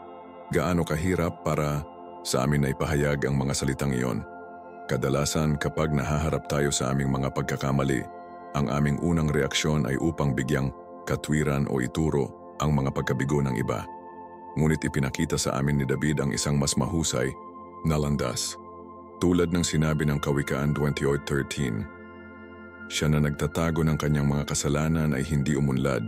Gaano kahirap para sa amin na ipahayag ang mga salitang iyon." Kadalasan kapag nahaharap tayo sa aming mga pagkakamali, ang aming unang reaksyon ay upang bigyang katwiran o ituro ang mga pagkabigo ng iba. Ngunit ipinakita sa amin ni David ang isang mas mahusay na landas. Tulad ng sinabi ng Kawikaan 28:13, siya na nagtatago ng kanyang mga kasalanan ay hindi umunlad,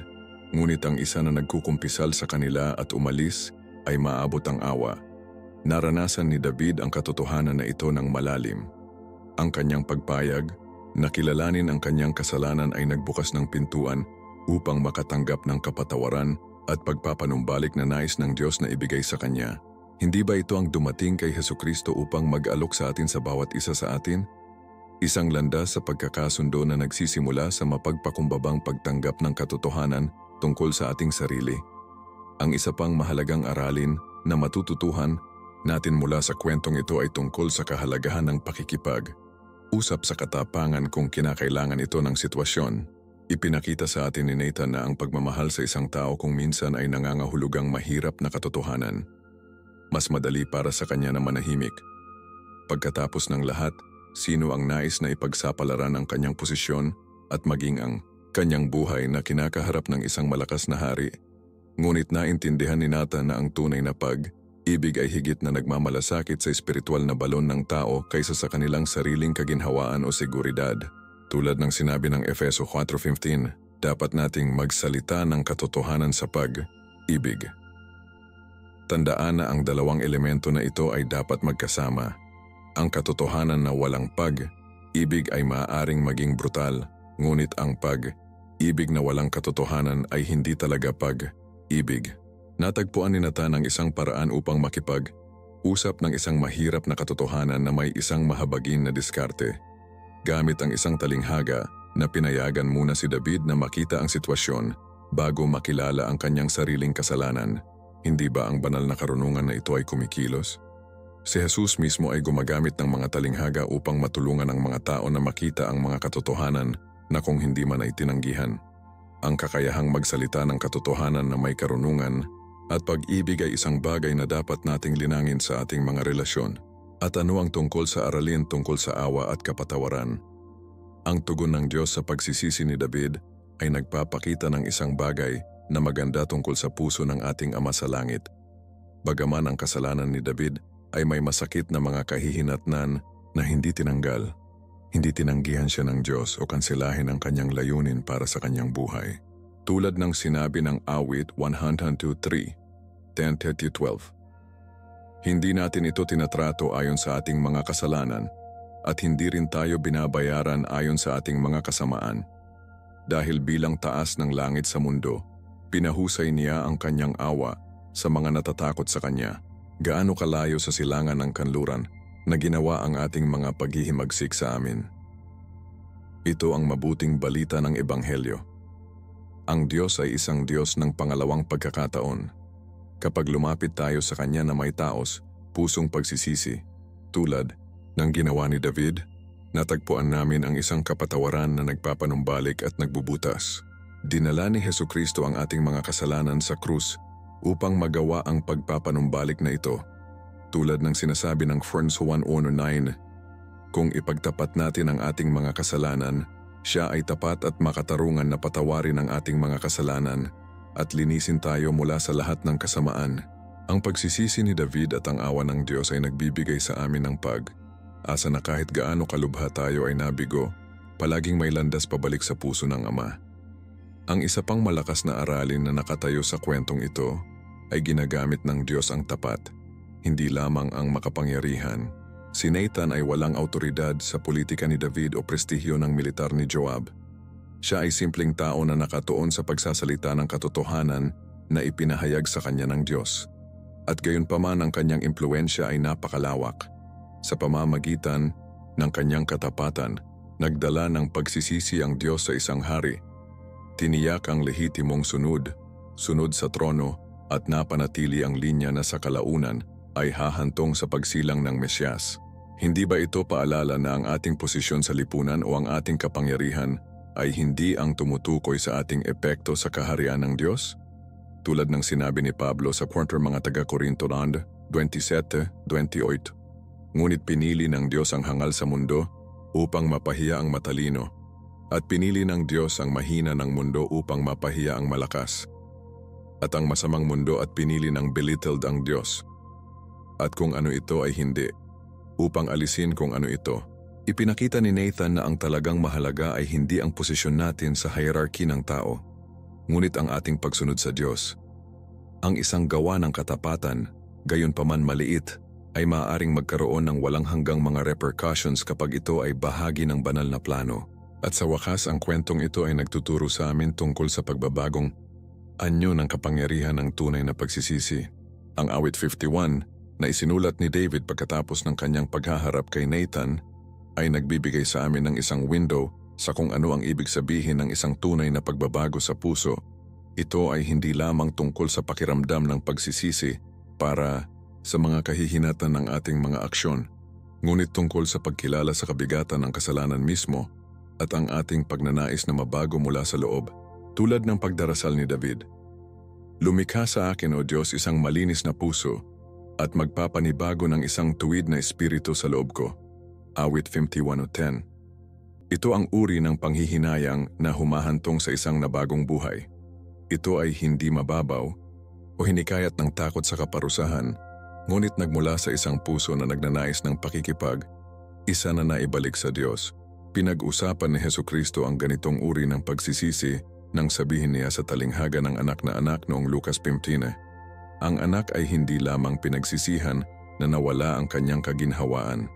ngunit ang isa na nagkukumpisal sa kanila at umalis ay maabot ang awa. Naranasan ni David ang katotohanan na ito ng malalim. Ang kanyang pagpayag na kilalanin ang kanyang kasalanan ay nagbukas ng pintuan upang makatanggap ng kapatawaran at pagpapanumbalik na nais ng Diyos na ibigay sa kanya. Hindi ba ito ang dumating kay Hesukristo upang mag-alok sa atin sa bawat isa sa atin? Isang landas sa pagkakasundo na nagsisimula sa mapagpakumbabang pagtanggap ng katotohanan tungkol sa ating sarili. Ang isa pang mahalagang aralin na matututuhan natin mula sa kwentong ito ay tungkol sa kahalagahan ng pakikipag-usap sa katapangan kung kinakailangan ito ng sitwasyon. Ipinakita sa atin ni Nathan na ang pagmamahal sa isang tao kung minsan ay nangangahulugang mahirap na katotohanan. Mas madali para sa kanya na manahimik. Pagkatapos ng lahat, sino ang nais na ipagsapalaran ang kanyang posisyon at maging ang kanyang buhay na kinakaharap ng isang malakas na hari? Ngunit naintindihan ni Nathan na ang tunay na pag-ibig ay higit na nagmamalasakit sa espiritual na balon ng tao kaysa sa kanilang sariling kaginhawaan o seguridad. Tulad ng sinabi ng Efeso 4:15, dapat nating magsalita ng katotohanan sa pag-ibig. Tandaan na ang dalawang elemento na ito ay dapat magkasama. Ang katotohanan na walang pag-ibig ay maaaring maging brutal, ngunit ang pag-ibig na walang katotohanan ay hindi talaga pag-ibig. Natagpuan ni Nathan ang isang paraan upang makipag-usap ng isang mahirap na katotohanan na may isang mahabagin na diskarte. Gamit ang isang talinghaga na pinayagan muna si David na makita ang sitwasyon bago makilala ang kanyang sariling kasalanan. Hindi ba ang banal na karunungan na ito ay kumikilos? Si Jesus mismo ay gumagamit ng mga talinghaga upang matulungan ang mga tao na makita ang mga katotohanan na kung hindi man ay tinanggihan. Ang kakayahang magsalita ng katotohanan na may karunungan at pag-ibig ay isang bagay na dapat nating linangin sa ating mga relasyon. At ano ang tungkol sa aralin tungkol sa awa at kapatawaran? Ang tugon ng Diyos sa pagsisisi ni David ay nagpapakita ng isang bagay na maganda tungkol sa puso ng ating Ama sa Langit. Bagaman ang kasalanan ni David ay may masakit na mga kahihinatnan na hindi tinanggal, hindi tinanggihan siya ng Diyos o kansilahin ang kanyang layunin para sa kanyang buhay. Tulad ng sinabi ng awit 102:3, 10-12. Hindi natin ito tinatrato ayon sa ating mga kasalanan at hindi rin tayo binabayaran ayon sa ating mga kasamaan. Dahil bilang taas ng langit sa mundo, pinahusay niya ang kanyang awa sa mga natatakot sa kanya. Gaano kalayo sa silangan ng kanluran na ginawa ang ating mga paghihimagsik sa amin. Ito ang mabuting balita ng Ebanghelyo. Ang Diyos ay isang Diyos ng pangalawang pagkakataon. Kapag lumapit tayo sa Kanya na may taos, pusong pagsisisi, tulad ng ginawa ni David, natagpuan namin ang isang kapatawaran na nagpapanumbalik at nagbubutas. Dinala ni Hesukristo ang ating mga kasalanan sa krus upang magawa ang pagpapanumbalik na ito. Tulad ng sinasabi ng Friends 1:9, kung ipagtapat natin ang ating mga kasalanan, siya ay tapat at makatarungan na patawarin ang ating mga kasalanan at linisin tayo mula sa lahat ng kasamaan. Ang pagsisisi ni David at ang awa ng Diyos ay nagbibigay sa amin ng asa na kahit gaano kalubha tayo ay nabigo, palaging may landas pabalik sa puso ng Ama. Ang isa pang malakas na aralin na nakatayo sa kwentong ito ay ginagamit ng Diyos ang tapat, hindi lamang ang makapangyarihan. Si Nathan ay walang autoridad sa politika ni David o prestihyo ng militar ni Joab. Siya ay simpleng tao na nakatuon sa pagsasalita ng katotohanan na ipinahayag sa kanya ng Diyos. At gayunpaman ang kanyang impluensya ay napakalawak. Sa pamamagitan ng kanyang katapatan, nagdala ng pagsisisi ang Diyos sa isang hari. Tiniyak ang lehitimong sunod sa trono at napanatili ang linya na sa kalaunan ay hahantong sa pagsilang ng Mesyas. Hindi ba ito paalala na ang ating posisyon sa lipunan o ang ating kapangyarihan ay hindi ang tumutukoy sa ating epekto sa kaharian ng Diyos? Tulad ng sinabi ni Pablo sa mga taga-Corinto 27:28, ngunit pinili ng Diyos ang hangal sa mundo upang mapahiya ang matalino, at pinili ng Diyos ang mahina ng mundo upang mapahiya ang malakas, at ang masamang mundo at pinili ng belittled ang Diyos. At kung ano ito ay hindi, upang alisin kung ano ito. Ipinakita ni Nathan na ang talagang mahalaga ay hindi ang posisyon natin sa hierarchy ng tao, ngunit ang ating pagsunod sa Diyos. Ang isang gawa ng katapatan, gayunpaman maliit, ay maaaring magkaroon ng walang hanggang mga repercussions kapag ito ay bahagi ng banal na plano. At sa wakas, ang kwentong ito ay nagtuturo sa amin tungkol sa pagbabagong anyo ng kapangyarihan ng tunay na pagsisisi. Ang awit 51 na isinulat ni David pagkatapos ng kanyang paghaharap kay Nathan ay nagbibigay sa amin ng isang window sa kung ano ang ibig sabihin ng isang tunay na pagbabago sa puso. Ito ay hindi lamang tungkol sa pakiramdam ng pagsisisi para sa mga kahihinatan ng ating mga aksyon, ngunit tungkol sa pagkilala sa kabigatan ng kasalanan mismo at ang ating pagnanais na mabago mula sa loob, tulad ng pagdarasal ni David. Lumikha sa akin, O Diyos, isang malinis na puso at magpapanibago ng isang tuwid na espiritu sa loob ko. Awit 51:10. Ito ang uri ng panghihinayang na humahantong sa isang nabagong buhay. Ito ay hindi mababaw o hinikayat ng takot sa kaparusahan, ngunit nagmula sa isang puso na nagnanais ng pakikipag, isa na naibalik sa Diyos. Pinag-usapan ni Hesukristo ang ganitong uri ng pagsisisi nang sabihin niya sa talinghaga ng anak na anak noong Lucas 15. Ang anak ay hindi lamang pinagsisihan na nawala ang kanyang kaginhawaan.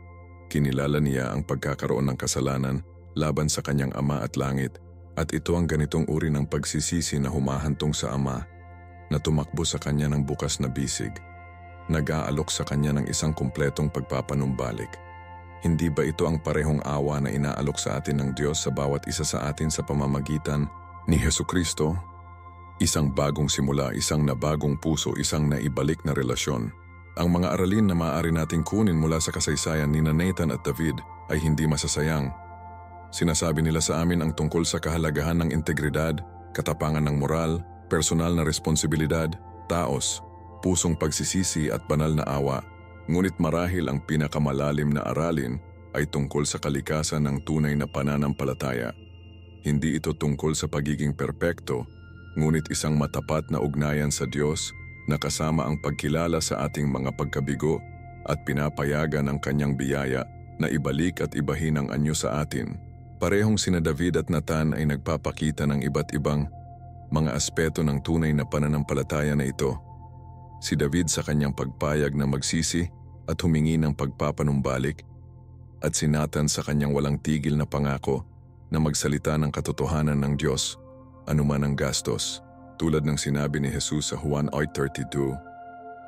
Kinilala niya ang pagkakaroon ng kasalanan laban sa kanyang ama at langit, at ito ang ganitong uri ng pagsisisi na humahantong sa ama, na tumakbo sa kanya ng bukas na bisig. Nag-aalok sa kanya ng isang kumpletong pagpapanumbalik. Hindi ba ito ang parehong awa na inaalok sa atin ng Diyos sa bawat isa sa atin sa pamamagitan ni Hesukristo? Isang bagong simula, isang nabagong puso, isang naibalik na relasyon. Ang mga aralin na maaari nating kunin mula sa kasaysayan ni Nathan at David ay hindi masasayang. Sinasabi nila sa amin ang tungkol sa kahalagahan ng integridad, katapangan ng moral, personal na responsibilidad, taos, pusong pagsisisi at banal na awa. Ngunit marahil ang pinakamalalim na aralin ay tungkol sa kalikasan ng tunay na pananampalataya. Hindi ito tungkol sa pagiging perpekto, ngunit isang matapat na ugnayan sa Diyos na kasama ang pagkilala sa ating mga pagkabigo at pinapayagan ang kanyang biyaya na ibalik at ibahin ang anyo sa atin. Parehong sina David at Nathan ay nagpapakita ng iba't ibang mga aspeto ng tunay na pananampalataya na ito. Si David sa kanyang pagpayag na magsisi at humingi ng pagpapanumbalik, at si Nathan sa kanyang walang tigil na pangako na magsalita ng katotohanan ng Diyos, anuman ang gastos. Tulad ng sinabi ni Jesus sa Juan 8:32,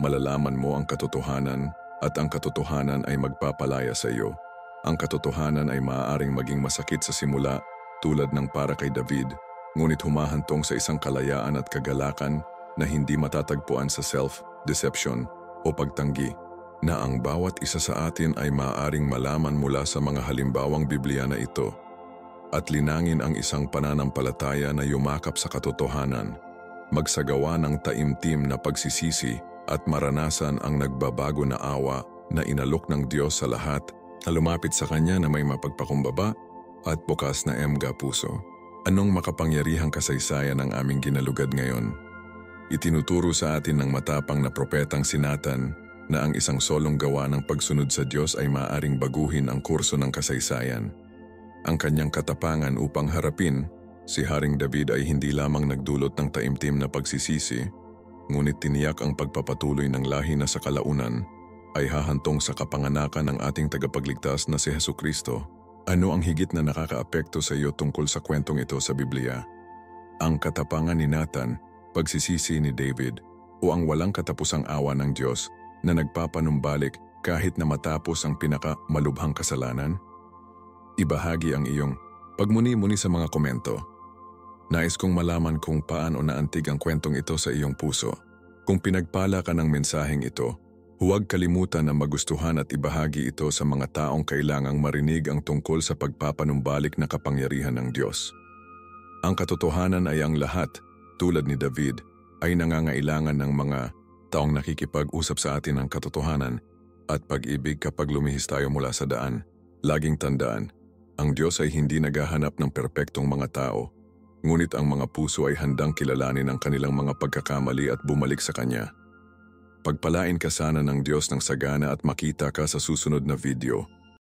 malalaman mo ang katotohanan at ang katotohanan ay magpapalaya sa iyo. Ang katotohanan ay maaaring maging masakit sa simula tulad ng para kay David, ngunit humahantong sa isang kalayaan at kagalakan na hindi matatagpuan sa self-deception o pagtanggi, na ang bawat isa sa atin ay maaaring malaman mula sa mga halimbawang Biblia na ito, at linangin ang isang pananampalataya na yumakap sa katotohanan, magsagawa ng taimtim na pagsisisi at maranasan ang nagbabago na awa na inalok ng Diyos sa lahat na lumapit sa Kanya na may mapagpakumbaba at bukas na puso. Anong makapangyarihang kasaysayan ang aming ginalugad ngayon? Itinuturo sa atin ng matapang na propetang si Nathan na ang isang solong gawa ng pagsunod sa Diyos ay maaaring baguhin ang kurso ng kasaysayan. Ang kanyang katapangan upang harapin si Haring David ay hindi lamang nagdulot ng taimtim na pagsisisi, ngunit tiniyak ang pagpapatuloy ng lahi na sa kalaunan ay hahantong sa kapanganakan ng ating tagapagligtas na si Hesukristo. Ano ang higit na nakakaapekto sa iyo tungkol sa kwentong ito sa Biblia? Ang katapangan ni Nathan, pagsisisi ni David, o ang walang katapusang awa ng Diyos na nagpapanumbalik kahit na matapos ang pinakamalubhang kasalanan? Ibahagi ang iyong pagmuni-muni sa mga komento. Nais kong malaman kung paano naantig ang kwentong ito sa iyong puso. Kung pinagpala ka ng mensaheng ito, huwag kalimutan na magustuhan at ibahagi ito sa mga taong kailangang marinig ang tungkol sa pagpapanumbalik na kapangyarihan ng Diyos. Ang katotohanan ay ang lahat, tulad ni David, ay nangangailangan ng mga taong nakikipag-usap sa atin ng katotohanan at pag-ibig kapag lumihis tayo mula sa daan. Laging tandaan, ang Diyos ay hindi naghahanap ng perpektong mga tao, ngunit ang mga puso ay handang kilalanin ang kanilang mga pagkakamali at bumalik sa Kanya. Pagpalain ka sana ng Diyos ng sagana at makita ka sa susunod na video.